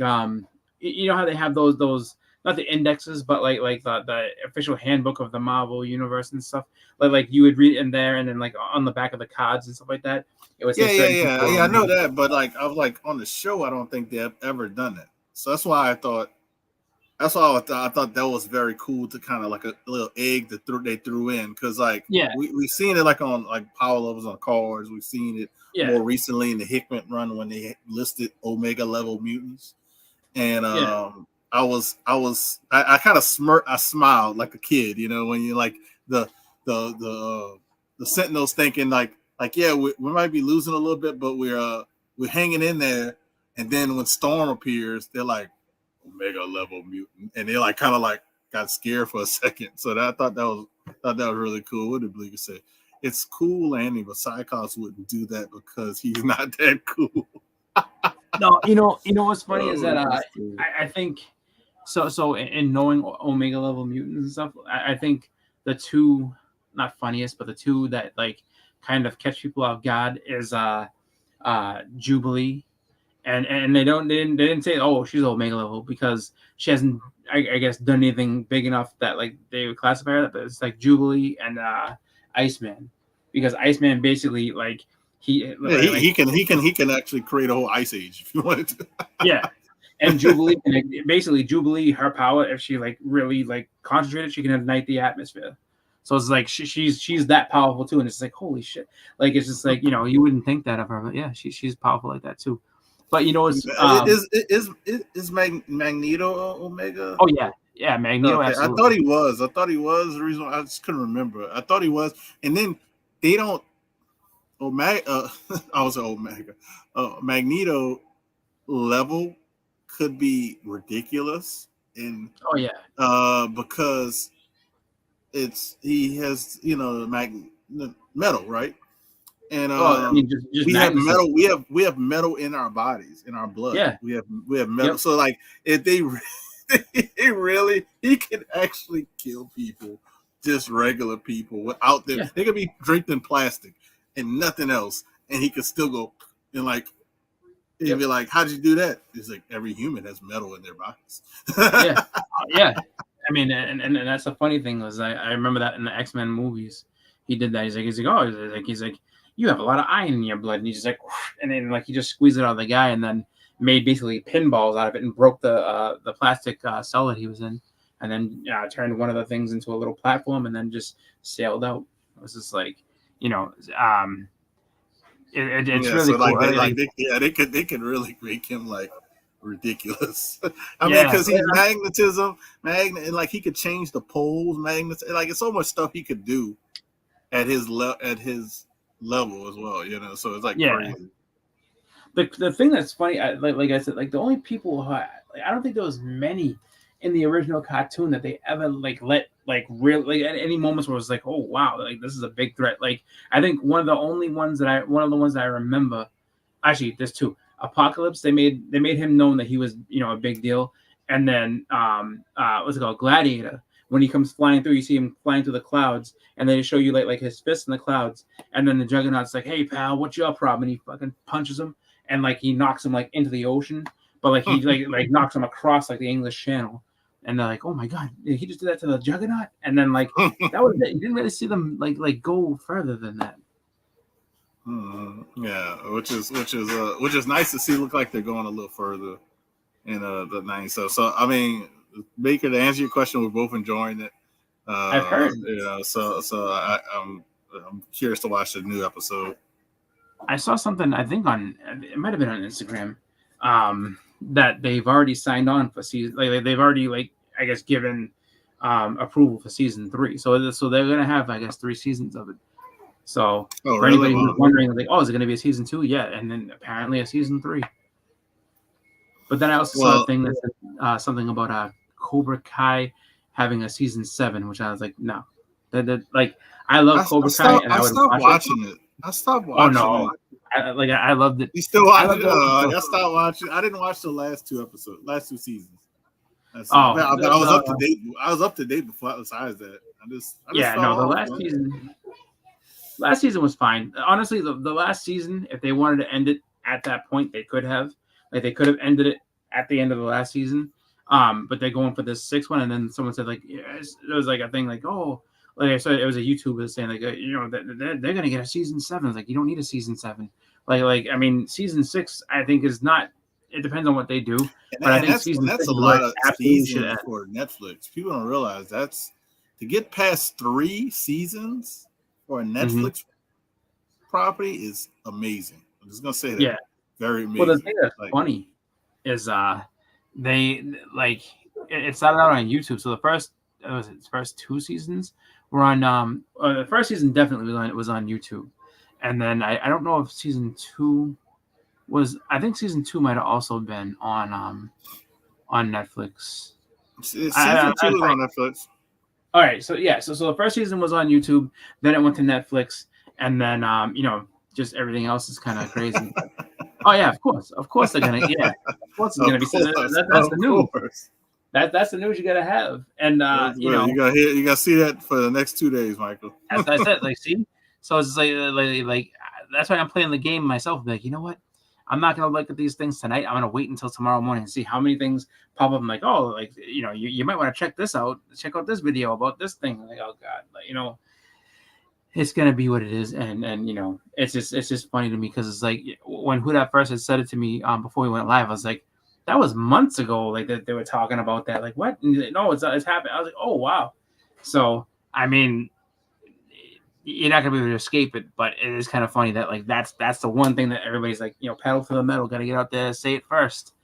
you know how they have those not the indexes, but like the official handbook of the Marvel universe and stuff. Like you would read in there, and then like on the back of the cards and stuff like that, it was I know that, but like I was like on the show, I don't think they have ever done that. So that's why I thought. That's all I thought that was very cool, to kind of like a little egg that they threw in, because like we've seen it like on like power levels on cards. We've seen it more recently in the Hickman run when they listed Omega level mutants, and I kind of smirked, I smiled like a kid, when you like the Sentinels thinking like we might be losing a little bit, but we're hanging in there, and then when Storm appears, they're like, Omega level mutant, and they like kind of like got scared for a second. So I thought that was really cool. What did Bleeker say? It's cool, Andy, but Cyclops wouldn't do that because he's not that cool. No, you know what's funny is that I think so in knowing Omega level mutants and stuff, I think the two, not funniest, but the two that like kind of catch people off guard is Jubilee. And they didn't say, oh, she's Omega level, because she hasn't, I guess, done anything big enough that like they would classify her. But it's like Jubilee and Iceman, because Iceman basically like he can actually create a whole ice age if you wanted to. Yeah, and Jubilee, Jubilee, her power, if she like really like concentrated, she can ignite the atmosphere. So it's like she's that powerful too, and it's like holy shit, like it's just like you wouldn't think that of her, but yeah, she's powerful like that too. But it's is Magneto Omega? Oh yeah, Magneto. Okay. I thought he was. The reason I just couldn't remember. I thought he was, and then they don't. Omega. I was Omega. Magneto level could be ridiculous, and because he has metal, right? And just we have metal. We have metal in our bodies, in our blood. Yeah, we have metal. Yep. So like, if he can actually kill people, just regular people, without them. Yeah. They could be draped in plastic and nothing else, and he could still go and like. He'd be like, "How did you do that?" It's like every human has metal in their bodies. Yeah. I mean, and that's the funny thing was I remember that in the X-Men movies, he did that. He's like, you have a lot of iron in your blood, and he's just like, and then like he just squeezed it out of the guy, and then made basically pinballs out of it, and broke the plastic cell that he was in, and then turned one of the things into a little platform, and then just sailed out. It was just like, It's Yeah, really so cool. they could really make him like ridiculous. I mean, Yeah, because he's and like he could change the poles, like it's so much stuff he could do at his level as well. You know, so it's like yeah. crazy. The thing that's funny, like I said, like the only people who I don't think there was many in the original cartoon that they ever like let like real like at any moments where it was like, oh wow, like this is a big threat. Like I think one of the ones that I remember, actually there's two. Apocalypse, they made him known that he was, you know, a big deal. And then what's it called? Gladiator. When he comes flying through, you see him flying through the clouds, and they show you like his fists in the clouds, and then the Juggernaut's like, "Hey pal, what's your problem?" And he fucking punches him, and like he knocks him like into the ocean, but like he like knocks him across like the English Channel, and they're like, "Oh my god, he just did that to the Juggernaut?" And then like that was it. You didn't really see them like go further than that. Yeah, which is nice to see. Look like they're going a little further in the 90s. So I mean, Baker, to answer your question, we're both enjoying it. I've heard. You know, so I'm curious to watch the new episode. I saw something, I think it might have been on Instagram, that they've already signed on for season. Like they've already I guess given approval for season 3. So they're gonna have, I guess, 3 seasons of it. So for anybody who's wondering, like, oh, is it gonna be a season 2? Yeah, and then apparently a season 3. But then I also saw a thing that said something about Cobra Kai having a season 7, which I was like, no, that like I love Cobra Kai, and I would stopped watching it. I stopped watching it. Oh no, I loved it. You still watching it? I stopped watching. I didn't watch the last 2 seasons. But I was up to date. I was up to date before. Besides that, the last season was fine. Honestly, the last season, if they wanted to end it at that point, they could have. Like they could have ended it at the end of the last season. But they're going for this 6th one, and then someone said like, yes, there was like a thing like, oh, like I said, it was a YouTuber saying like, you know, they're gonna get a season 7. It's like, you don't need a season 7. Like I mean, season 6 I think is not. It depends on what they do, but I think season 6 a lot of seasons for Netflix. People don't realize that's to get past 3 seasons for a Netflix property is amazing. I'm just gonna say that. Yeah, very amazing. Well, the thing that's funny is they like it started out on YouTube. So the first 2 seasons were on the first season definitely was on YouTube, and then I don't know if season 2 was. I think season 2 might have also been on Netflix. Season 2 was on Netflix. All right, so yeah, so the first season was on YouTube, then it went to Netflix, and then you know, just everything else is kind of crazy. Oh yeah, of course they're gonna. Yeah, of course it's gonna be. That's the news. That's the news you gotta have, and you know, you gotta see that for the next 2 days, Michael. As I said, like, see, so it's like that's why I'm playing the game myself. Like, you know what? I'm not gonna look at these things tonight. I'm gonna wait until tomorrow morning and see how many things pop up. I'm like, oh, like, you know, you might want to check this out. Check out this video about this thing. Like, oh god, like, you know. It's gonna be what it is, and you know, it's just funny to me because it's like when Who Dat first had said it to me before we went live, I was like, that was months ago. Like that they were talking about that. Like what? No, it's happening. I was like, oh wow. So I mean, you're not gonna be able to escape it, but it is kind of funny that like that's the one thing that everybody's like, you know, pedal to the metal, gotta get out there, say it first.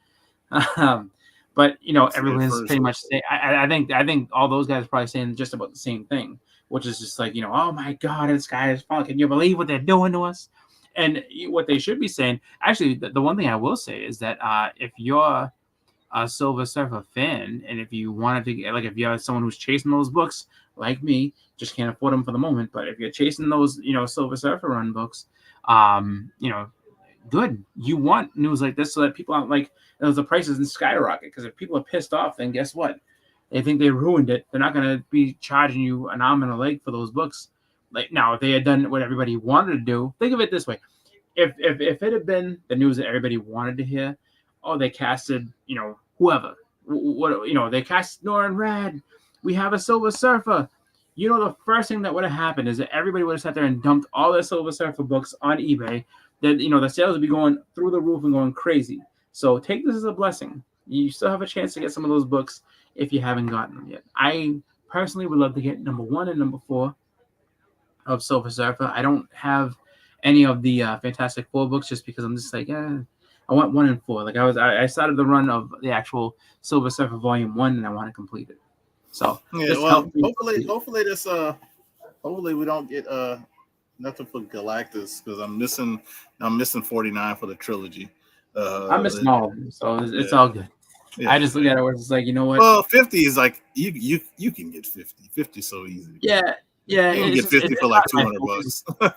But you know, everyone's pretty much saying. I think all those guys are probably saying just about the same thing. Which is just like, you know, oh my God, this guy is falling. Can you believe what they're doing to us? And what they should be saying, actually, the one thing I will say is that if you're a Silver Surfer fan, and if you wanted to get, like, if you're someone who's chasing those books, like me, just can't afford them for the moment, but if you're chasing those, you know, Silver Surfer run books, you know, good. You want news like this so that people aren't like, the prices and skyrocket. Because if people are pissed off, then guess what? They think they ruined it. They're not going to be charging you an arm and a leg for those books. Like now, if they had done what everybody wanted to do, think of it this way: if it had been the news that everybody wanted to hear, oh, they casted, you know, whoever, what, you know, they cast Norrin Radd. We have a Silver Surfer. You know, the first thing that would have happened is that everybody would have sat there and dumped all their Silver Surfer books on eBay. That, you know, the sales would be going through the roof and going crazy. So take this as a blessing. You still have a chance to get some of those books if you haven't gotten them yet. I personally would love to get number 1 and number 4 of Silver Surfer. I don't have any of the Fantastic Four books, just because I'm just like, I want 1 and 4. Like I started the run of the actual Silver Surfer Volume 1, and I want to complete it. So Yeah, this well, helped me hopefully this hopefully we don't get nothing for Galactus, because I'm missing 49 for the trilogy. I'm missing all of them, so it's yeah. all good. Yeah. I just look at it where it's like, you know what? Well, 50 is like you can get 50. 50 is so easy. Yeah, You can get 50 for like $200.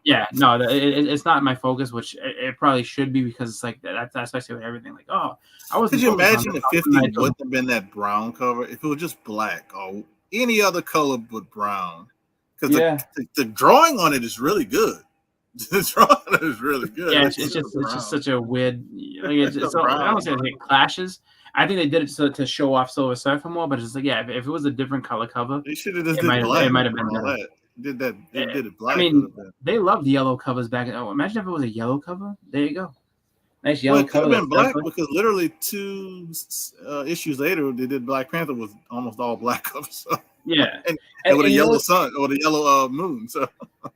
Yeah, no, it's not my focus, which it probably should be, because it's like that's especially with everything. Like, oh, I was. Could you imagine if 50 wouldn't have been that brown cover? If it was just black or any other color but brown? Because the drawing on it is really good. The drawing on it is really good. Yeah, it's just such a weird. Like, I don't say it clashes. I think they did it to show off Silver Surfer more, but it's just like, yeah, if it was a different color cover, they should have just did black. It might have been better. Did that? They did it black. I mean, they loved yellow covers back. Oh, imagine if it was a yellow cover. There you go. Nice yellow cover. It could have been black, because literally 2 issues later, they did Black Panther with almost all black covers. So. Yeah, and with a yellow sun or the yellow moon. So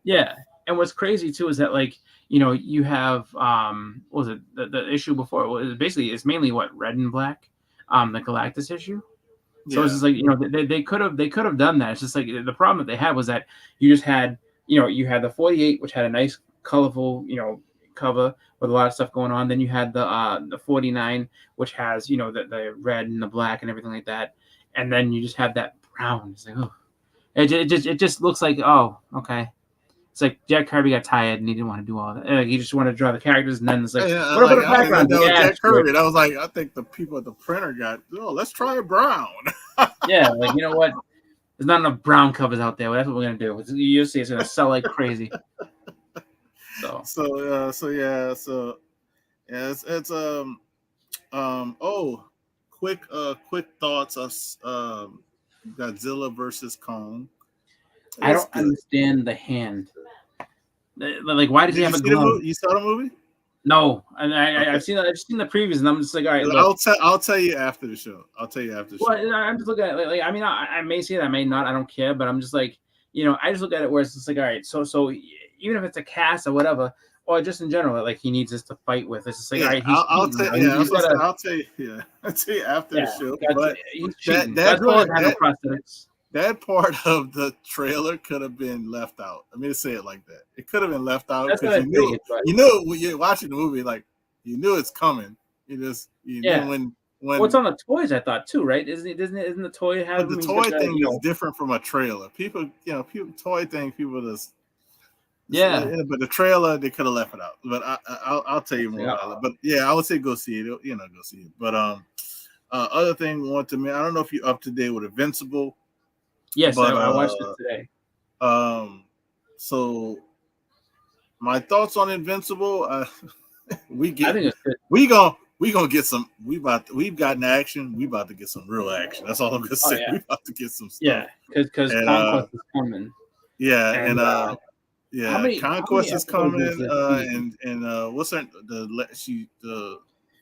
yeah, and what's crazy too is that, like, you have what was it the issue before? Well, it's mainly what, red and black, the Galactus issue. So it's just like, they could have done that. It's just like the problem that they had was that you just had you had the 48, which had a nice colorful cover with a lot of stuff going on. Then you had the 49, which has the red and the black and everything like that. And then you just have that brown. It's like, oh, it just looks like, oh, okay. It's like Jack Kirby got tired and he didn't want to do all that. He just wanted to draw the characters, and then it's like, what about the background? Jack Kirby. I was like, I think the people at the printer let's try a brown. Yeah, like, you know what? There's not enough brown covers out there. Well, that's what we're gonna do. You'll see, it's gonna sell like crazy. Quick thoughts of Godzilla versus Kong. I don't understand the hand. Like, why does he have a glove? You saw the movie? No, and I've seen the previews, and I'm just like, all right. I'll tell you after the show. Well, I'm just looking at it like I mean, I may see it, I may not. I don't care, but I'm just like, I just look at it where it's just like, all right, so even if it's a cast or whatever, or just in general, like, he needs us to fight with. It's just like, all right, I'll tell you after the show. But he's cheating. That part had no prosthetics. That part of the trailer could have been left out. I mean, to say it like that, it could have been left out, because you knew when you're watching the movie, like, you knew it's coming. You knew when. What's on the toys? I thought too, right? Isn't the toy have? But the toy thing is different from a trailer. People toy thing. People just. Yeah. But the trailer, they could have left it out. But I'll tell you more about it. But yeah, I would say go see it. Go see it. But other thing I don't know if you're up to date with Invincible. Yes, but, I watched it today. So my thoughts on Invincible, we gonna get some. We've gotten action. We about to get some real action. That's all I'm gonna say. Yeah. We about to get some stuff. Yeah, because Conquest is coming. Yeah, Conquest is coming. And what's her the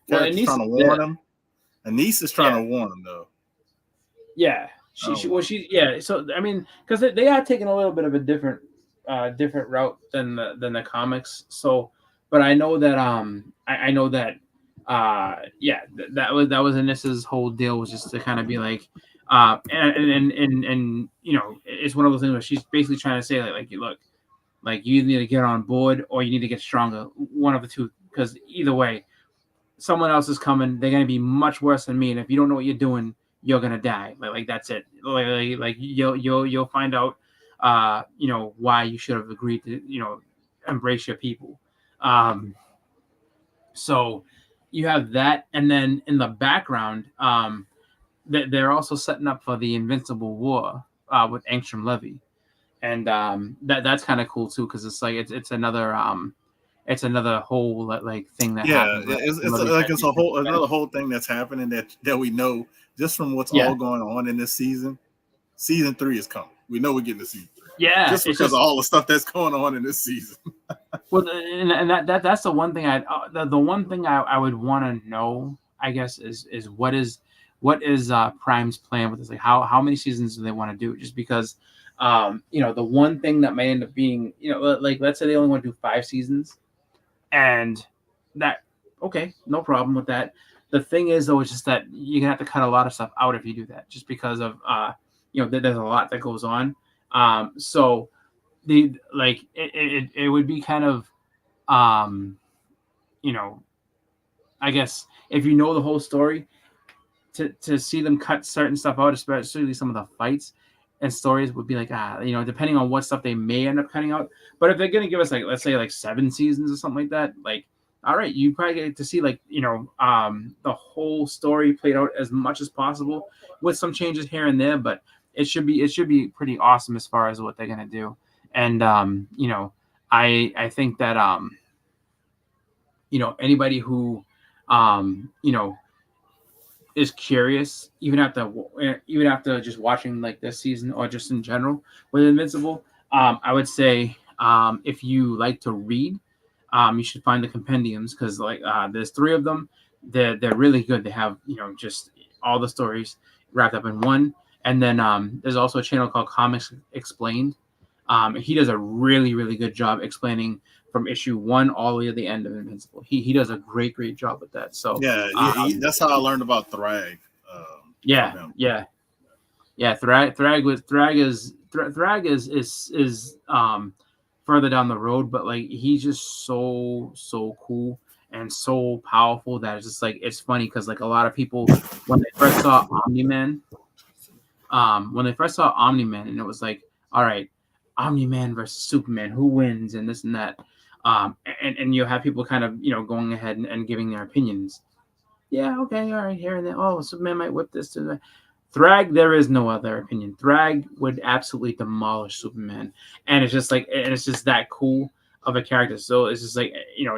character's trying to warn him. Anise is trying to warn him though. Yeah. So I mean, because they are taking a little bit of a different route than the comics. So, but I know that I know that that was Anissa's whole deal, was just to kind of be like, and it's one of those things where she's basically trying to say like look, like, you either need to get on board or you need to get stronger, one of the two, because either way, someone else is coming. They're gonna be much worse than me, and if you don't know what you're doing, you're gonna die. Like that's it. Like you'll find out why you should have agreed to embrace your people. So you have that, and then in the background, they're also setting up for the Invincible War with Angstrom Levy, and that's kind of cool too, because it's like it's another whole like thing that happens. It's another whole thing that's happening that we know just from what's all going on in this season. Season 3 is coming. We know we're getting to season 3. Yeah, just because of all the stuff that's going on in this season. Well, and that's the one thing the one thing I would want to know, I guess, is what is Prime's plan with this? Like, how many seasons do they want to do? Just because The one thing that may end up being, like let's say they only want to do 5 seasons, and that okay, no problem with that. The thing is though, it's just that you're gonna have to cut a lot of stuff out if you do that, just because of there's a lot that goes on. So it would be kind of I guess if you know the whole story, to see them cut certain stuff out, especially some of the fights and stories, would be like depending on what stuff they may end up cutting out. But if they're gonna give us like, let's say like 7 seasons or something like that, like all right, you probably get to see like the whole story played out as much as possible with some changes here and there. But it should be pretty awesome as far as what they're gonna do. And I think that anybody who is curious, even after just watching like this season or just in general with Invincible, I would say if you like to read, you should find the compendiums, because like there's 3 of them. They're really good. They have just all the stories wrapped up in one. And then there's also a channel called Comics Explained. He does a really, really good job explaining from issue 1 all the way to the end of Invincible. He does a great job with that. So that's how I learned about Thrag. Thrag is further down the road, but like he's just so cool and so powerful that it's just like, it's funny because like a lot of people when they first saw Omni-Man, and it was like, all right, Omni-Man versus Superman, who wins, and this and that. And you'll have people kind of, going ahead and giving their opinions. Yeah, okay, all right, here and there. Oh, Superman might whip this to that. Thrag, there is no other opinion. Thrag would absolutely demolish Superman. And it's just like, and it's just that cool of a character. So it's just like,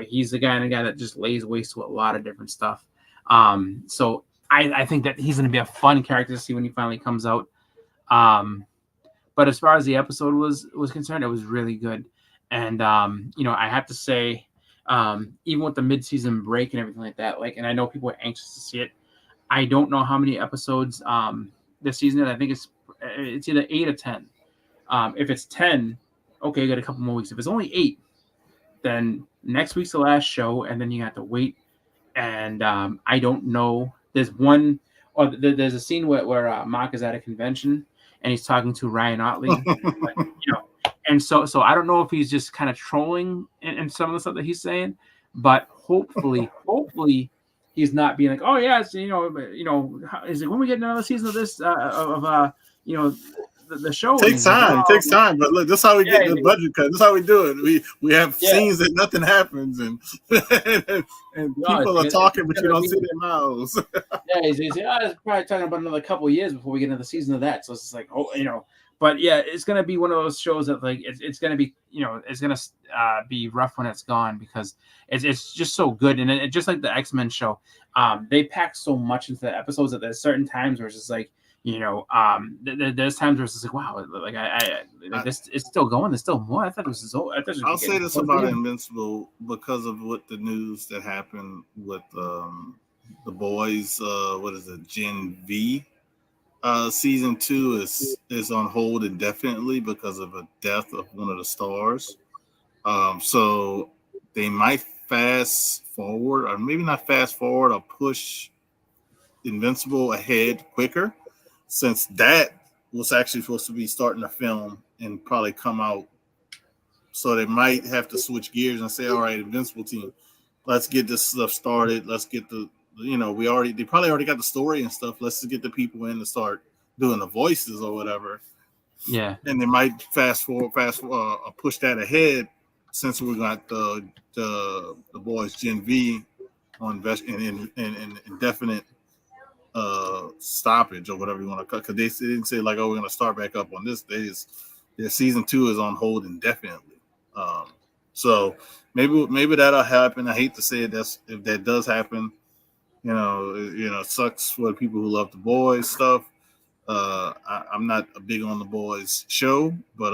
he's the guy that just lays waste to a lot of different stuff. So I think that he's going to be a fun character to see when he finally comes out. But as far as the episode was concerned, it was really good. And, I have to say, even with the mid-season break and everything like that, like, and I know people are anxious to see it. I don't know how many episodes this season is. I think it's either 8 or 10. If it's 10, okay, you got a couple more weeks. If it's only 8, then next week's the last show, and then you have to wait. And I don't know. There's there's a scene where Mark is at a convention and he's talking to Ryan Otley, and so I don't know if he's just kind of trolling in some of the stuff that he's saying, but hopefully he's not being like, oh yeah, it's, is it when we get another season of this the show? Takes time, but look, this is how we get the budget cut. This is how we do it. We have scenes that nothing happens, and people are talking, but you don't see their mouths. It's probably talking about another couple of years before we get another season of that. So it's just like, but yeah, it's gonna be one of those shows that like it's gonna be it's gonna be rough when it's gone, because it's just so good. And it just like the X-Men show, they pack so much into the episodes that there's certain times where it's just like, there's times where it's just like, wow, like it's still going. There's still more. I thought this was over. I'll say this about Invincible because of what the news that happened with the boys. What is it, Gen V? Season 2 is on hold indefinitely because of a death of one of the stars. So they might fast forward, or maybe not fast forward, or push Invincible ahead quicker, since that was actually supposed to be starting to film and probably come out. So they might have to switch gears and say, all right, Invincible team, let's get this stuff started. Let's get they probably already got the story and stuff. Let's just get the people in to start doing the voices or whatever. Yeah. And they might push that ahead, since we got the boys Gen V on in indefinite stoppage or whatever you want to cut, because they didn't say like, oh, we're going to start back up on this day. Their season 2 is on hold indefinitely. So maybe that'll happen. I hate to say it. If that does happen, it sucks for the people who love the boys stuff. I'm not a big on the boys show, but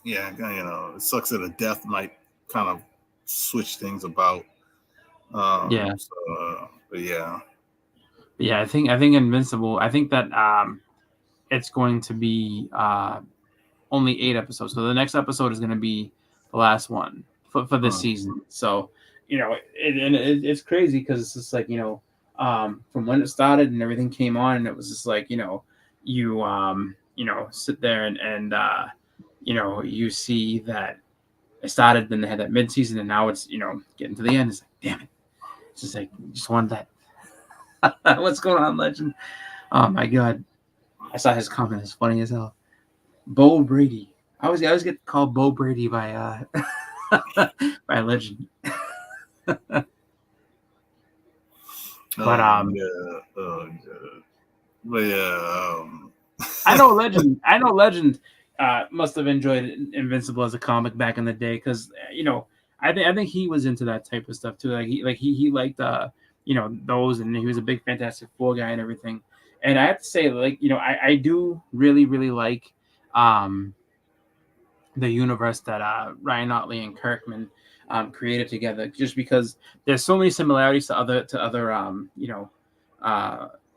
it sucks that a death might kind of switch things about. But yeah. Yeah, I think Invincible. I think that it's going to be only 8 episodes. So the next episode is going to be the last one for this season. So, it's crazy because it's just like, from when it started and everything came on, and it was just like, you sit there and you see that it started, then they had that mid-season, and now it's, getting to the end. It's like, damn it. It's just like, just want that. What's going on, Legend? Oh my God. I saw his comment. It's funny as hell. Bo Brady. I always get called Bo Brady by by Legend. But I know Legend must have enjoyed Invincible as a comic back in the day, because I think he was into that type of stuff too. Like he liked those, and he was a big Fantastic Four guy and everything. And I have to say, like, I do really, really like the universe that Ryan Otley and Kirkman created together, just because there's so many similarities to other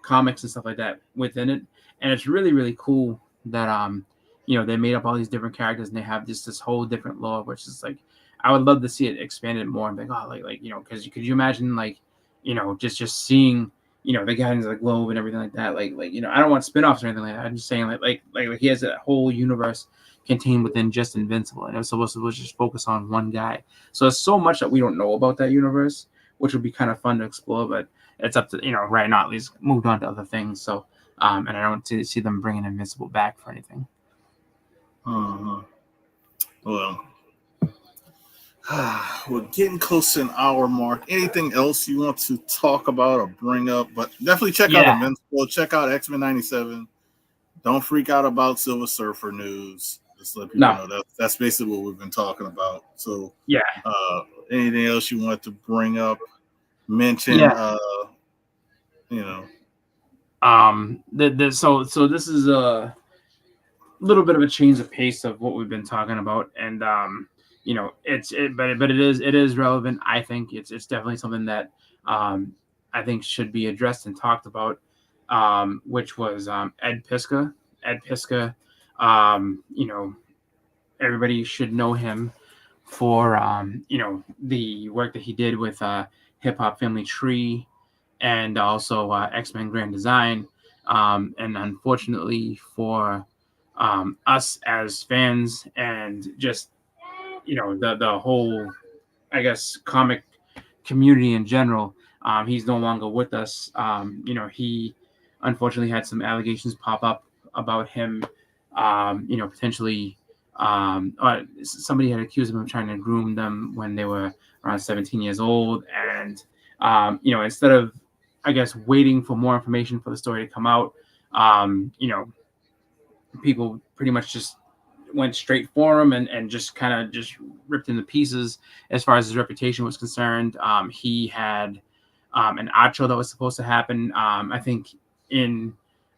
comics and stuff like that within it. And it's really, really cool that they made up all these different characters, and they have just this whole different lore, which is like, I would love to see it expanded more, and like because could you imagine, like, just seeing the Guardians of the Globe and everything like that, like I don't want spin-offs or anything like that. I'm just saying like he has a whole universe contained within just Invincible, and it was supposed to just focus on one guy. So there's so much that we don't know about that universe, which would be kind of fun to explore, but it's up to Ryan Otley's moved on to other things. So and I don't see them bringing Invincible back for anything. Well, we're getting close to an hour mark. Anything else you want to talk about or bring up? But definitely check out Invincible. Check out X-Men 97. Don't freak out about Silver Surfer news. Just let people know that's basically what we've been talking about. So yeah. Anything else you want to bring up? Mention. So this is a little bit of a change of pace of what we've been talking about, and but it is relevant. I think it's definitely something that I think should be addressed and talked about, which was Ed Piskor. Ed Piskor, everybody should know him for the work that he did with Hip Hop Family Tree, and also X-Men Grand Design, and unfortunately for us as fans and just the whole, I guess, comic community in general, he's no longer with us. He unfortunately had some allegations pop up about him, potentially somebody had accused him of trying to groom them when they were around 17 years old, and instead of, I guess, waiting for more information for the story to come out, people pretty much just went straight for him and just kind of just ripped him to pieces as far as his reputation was concerned. He had an art show that was supposed to happen, I think it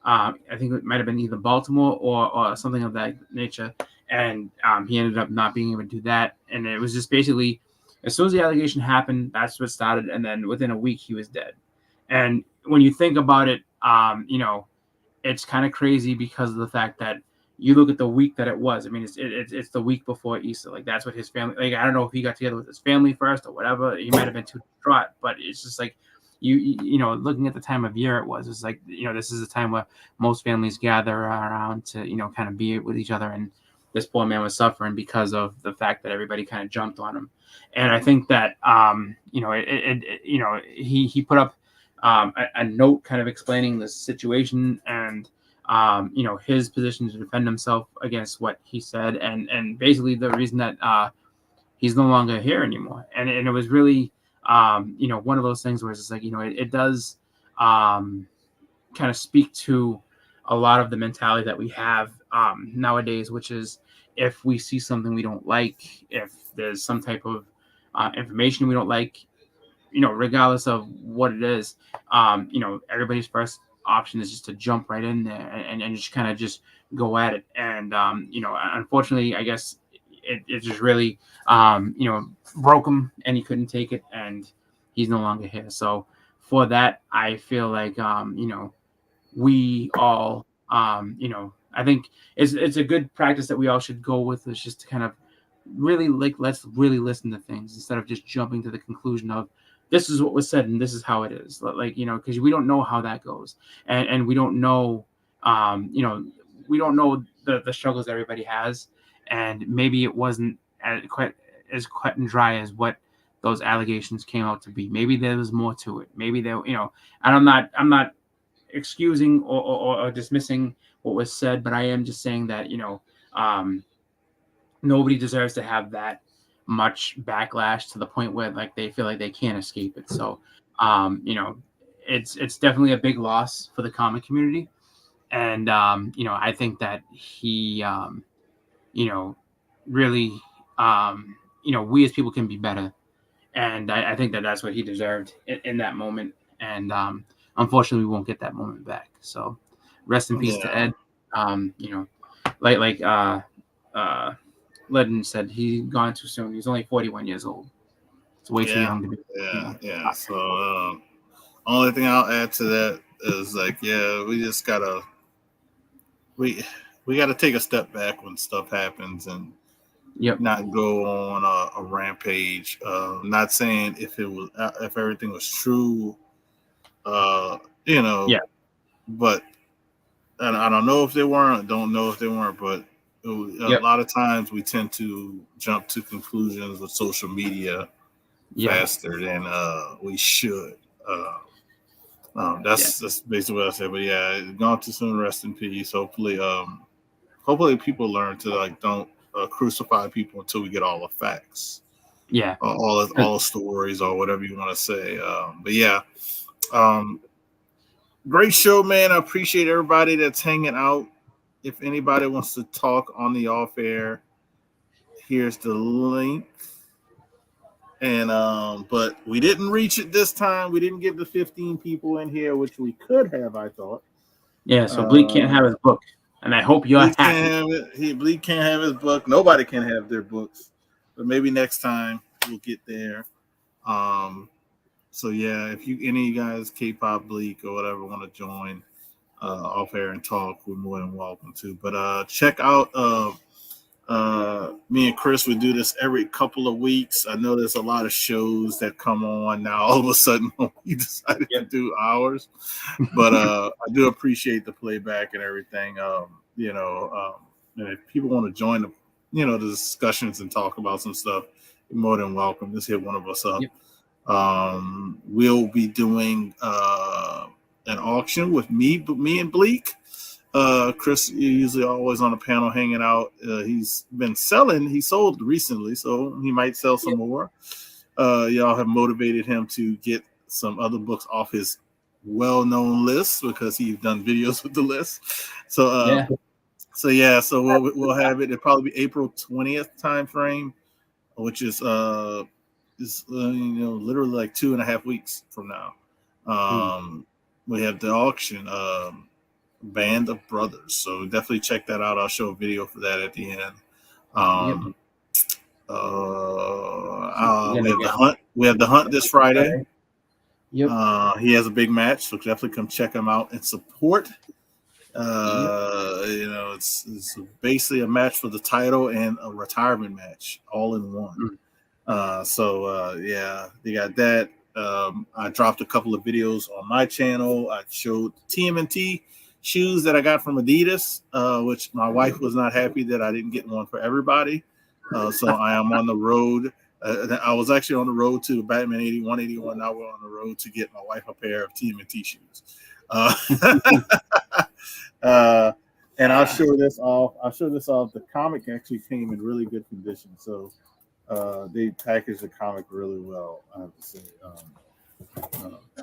might have been either Baltimore or something of that nature, and he ended up not being able to do that. And it was just basically, as soon as the allegation happened, that's what started, and then within a week he was dead. And when you think about it, it's kind of crazy because of the fact that you look at the week that it was. I mean, it's the week before Easter. Like, that's what his family, like, I don't know if he got together with his family first or whatever. He might have been too distraught, but it's just like, looking at the time of year it was, it's like, this is a time where most families gather around to, kind of be with each other. And this poor man was suffering because of the fact that everybody kind of jumped on him. And I think that, he put up a note kind of explaining the situation and, his position to defend himself against what he said, and basically the reason that he's no longer here anymore. And it was really, one of those things where it's just like, it does kind of speak to a lot of the mentality that we have nowadays, which is, if we see something we don't like, if there's some type of information we don't like, regardless of what it is, everybody's first option is just to jump right in there and just kind of just go at it. And unfortunately, I guess it just really broke him, and he couldn't take it, and he's no longer here. So for that, I feel like we all You know, I think it's a good practice that we all should go with, is just to kind of really let's really listen to things instead of just jumping to the conclusion of this is what was said and this is how it is. Like, you know, because we don't know how that goes, and we don't know, you know, we don't know the struggles everybody has, and maybe it wasn't quite as cut and dry as what those allegations came out to be. Maybe there was more to it. Maybe there, you know, and I'm not excusing or dismissing what was said, but I am just saying that, you know, nobody deserves to have that much backlash to the point where like they feel like they can't escape it. So, you know, it's definitely a big loss for the comic community, and you know, I think that he, you know, really, you know, we as people can be better, and I think that that's what he deserved in that moment, and unfortunately, we won't get that moment back. So, rest in peace to Ed. You know, like Ledden said, he gone too soon. He's only 41 years old. It's way too young to be. Yeah. So, only thing I'll add to that is like, yeah, we just gotta we gotta take a step back when stuff happens and not go on a rampage. Not saying if everything was true, you know, but I don't know if they weren't. Don't know if they weren't, but a lot of times we tend to jump to conclusions with social media faster than we should. That's basically what I said. But yeah, gone too soon. Rest in peace. Hopefully people learn to like don't crucify people until we get all the facts. Yeah, all the stories or whatever you want to say. But yeah, great show, man. I appreciate everybody that's hanging out. If anybody wants to talk on the off air, here's the link. And but we didn't reach it this time. We didn't get the 15 people in here, which we could have, I thought. Yeah, so Bleak can't have his book. And I hope you're happy. Bleak can't have his book. Nobody can have their books. But maybe next time we'll get there. So yeah, if any of you guys, K-pop, Bleak, or whatever, want to join off air and talk, we're more than welcome to. But check out me and Chris. We do this every couple of weeks. I know there's a lot of shows that come on now. All of a sudden, we decided to do ours, but I do appreciate the playback and everything. You know, and if people want to join the discussions and talk about some stuff, you're more than welcome. Just hit one of us up. We'll be doing an auction with me and Bleak. Chris usually always on the panel hanging out. He's been selling. He sold recently, so he might sell some more. Y'all have motivated him to get some other books off his well-known list because he's done videos with the list. So we'll have it. It'll probably be April 20th time frame, which is literally like 2.5 weeks from now. We have the auction. Band of Brothers, so definitely check that out. I'll show a video for that at the end. We have the hunt this Friday. He has a big match, so definitely come check him out and support. It's basically a match for the title and a retirement match all in one. They got that. I dropped a couple of videos on my channel. I showed TMNT shoes that I got from Adidas, which my wife was not happy that I didn't get one for everybody. So I am on the road. I was actually on the road to Batman 81. Now we're on the road to get my wife a pair of TMNT shoes. And I'll show this off. The comic actually came in really good condition. So they packaged the comic really well, I have to say.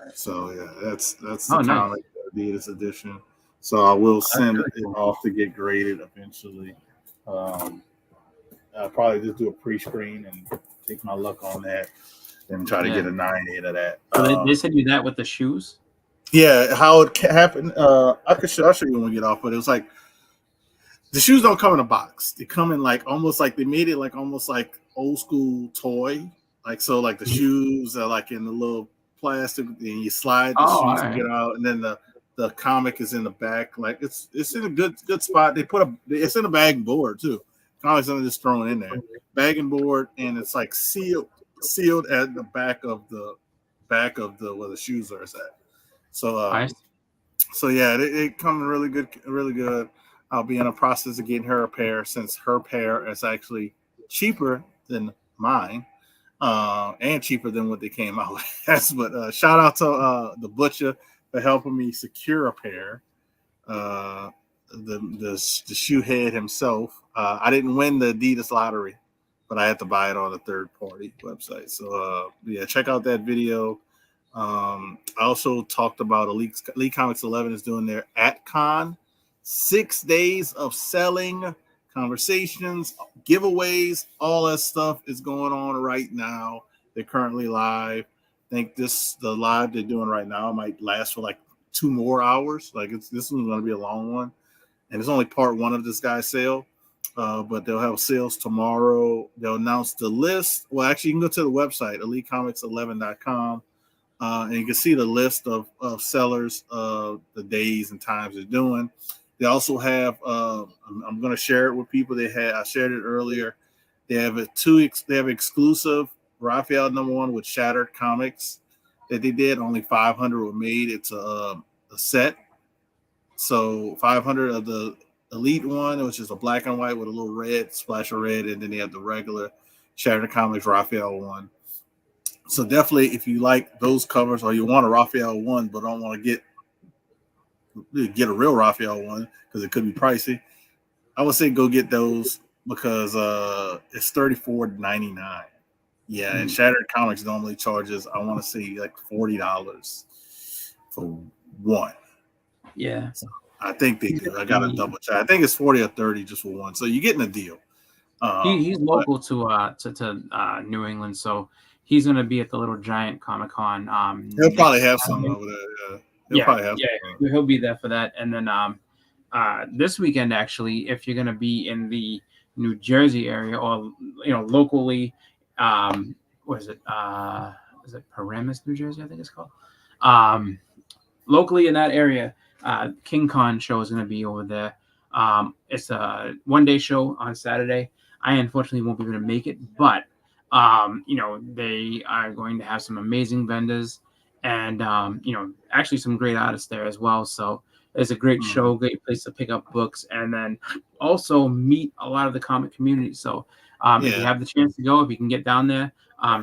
That's the comic, Adidas edition. So I will send it off to get graded eventually. I'll probably just do a pre-screen and take my luck on that and try to get a 9 out of that. So they sent you that with the shoes? Yeah, how it happened. I'll show you when we get off, but it was like the shoes don't come in a box. They come in like almost like they made it like almost like old school toy. Like so, like the shoes are like in the little plastic, and you slide the shoes and get out, and then the The comic is in the back, like it's in a good spot. They put it's in a bag and board too. Comics are just thrown in there, bag and board, and it's like sealed at the back of the where the shoes are at. So Nice. so yeah, it comes really good. I'll be in a process of getting her a pair, since her pair is actually cheaper than mine, and cheaper than what they came out with. But shout out to the butcher for helping me secure a pair. The shoe head himself. I didn't win the Adidas lottery, but I had to buy it on a third party website. So yeah, check out that video. I also talked about Elite Comics 11 is doing their AtCon, 6 days of selling, conversations, giveaways, all that stuff is going on right now. They're currently live. I think the live they're doing right now might last for like 2 more hours. Like this one's going to be a long one, and it's only part 1 of this guy's sale. But they'll have sales tomorrow. They'll announce the list. Well, actually, you can go to the website, elitecomics11.com, and you can see the list of sellers, the days and times they're doing. They also have, I'm going to share it with people. I shared it earlier. They have they have exclusive Raphael #1 with Shattered Comics that they did. Only 500 were made. It's a set. So 500 of the Elite one, which is a black and white with a little red splash of red, and then they have the regular Shattered Comics Raphael one. So definitely, if you like those covers, or you want a Raphael one but don't want to get a real Raphael one because it could be pricey, I would say go get those, because it's $34.99. Yeah, and Shattered Comics normally charges, I want to say, like $40 for one. Yeah. So I think they do. I gotta double check. I think it's 40 or 30 just for one. So you're getting a deal. He's local to New England, so he's gonna be at the Little Giant Comic Con. He'll probably have some over there. Yeah. He'll be there for that. And then this weekend, actually, if you're gonna be in the New Jersey area, or locally, what is it? Is it Paramus, New Jersey? I think it's called. Locally in that area, King Con show is going to be over there. It's a 1-day show on Saturday. I unfortunately won't be able to make it, but they are going to have some amazing vendors, and actually some great artists there as well. So it's a great show, great place to pick up books, and then also meet a lot of the comic community. So if you have the chance to go, if you can get down there,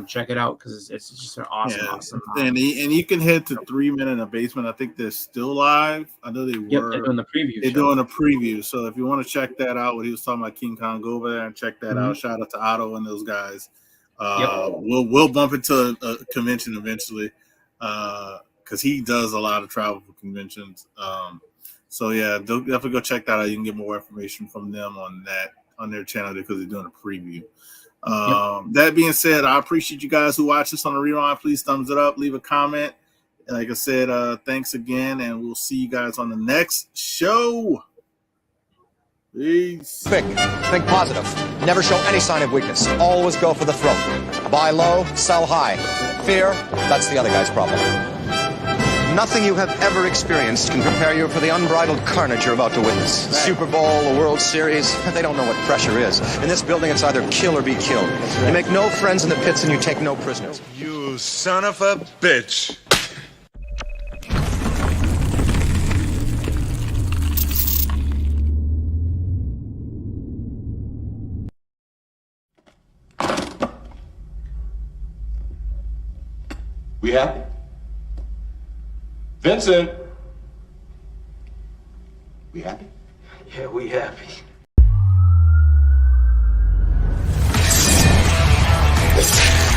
check it out, because it's just an awesome. And you can head to 3 Men in the Basement. I think they're still live. I know they were. Yep, they're doing the preview. They're doing a preview. So if you want to check that out, what he was talking about, King Kong, go over there and check that out. Shout out to Otto and those guys. We'll bump into a convention eventually, because he does a lot of travel for conventions. So yeah, definitely go check that out. You can get more information from them on their channel, because they're doing a preview. That being said, I appreciate you guys who watch this on the rewind. Please thumbs it up, leave a comment. And like I said, thanks again, and we'll see you guys on the next show. Peace. Think positive. Never show any sign of weakness. Always go for the throat. Buy low, sell high. Fear, that's the other guy's problem. Nothing you have ever experienced can prepare you for the unbridled carnage you're about to witness. Super Bowl, the World Series, they don't know what pressure is. In this building, it's either kill or be killed. You make no friends in the pits, and you take no prisoners. You son of a bitch. We happy? Vincent! We happy? Yeah, we happy. Let's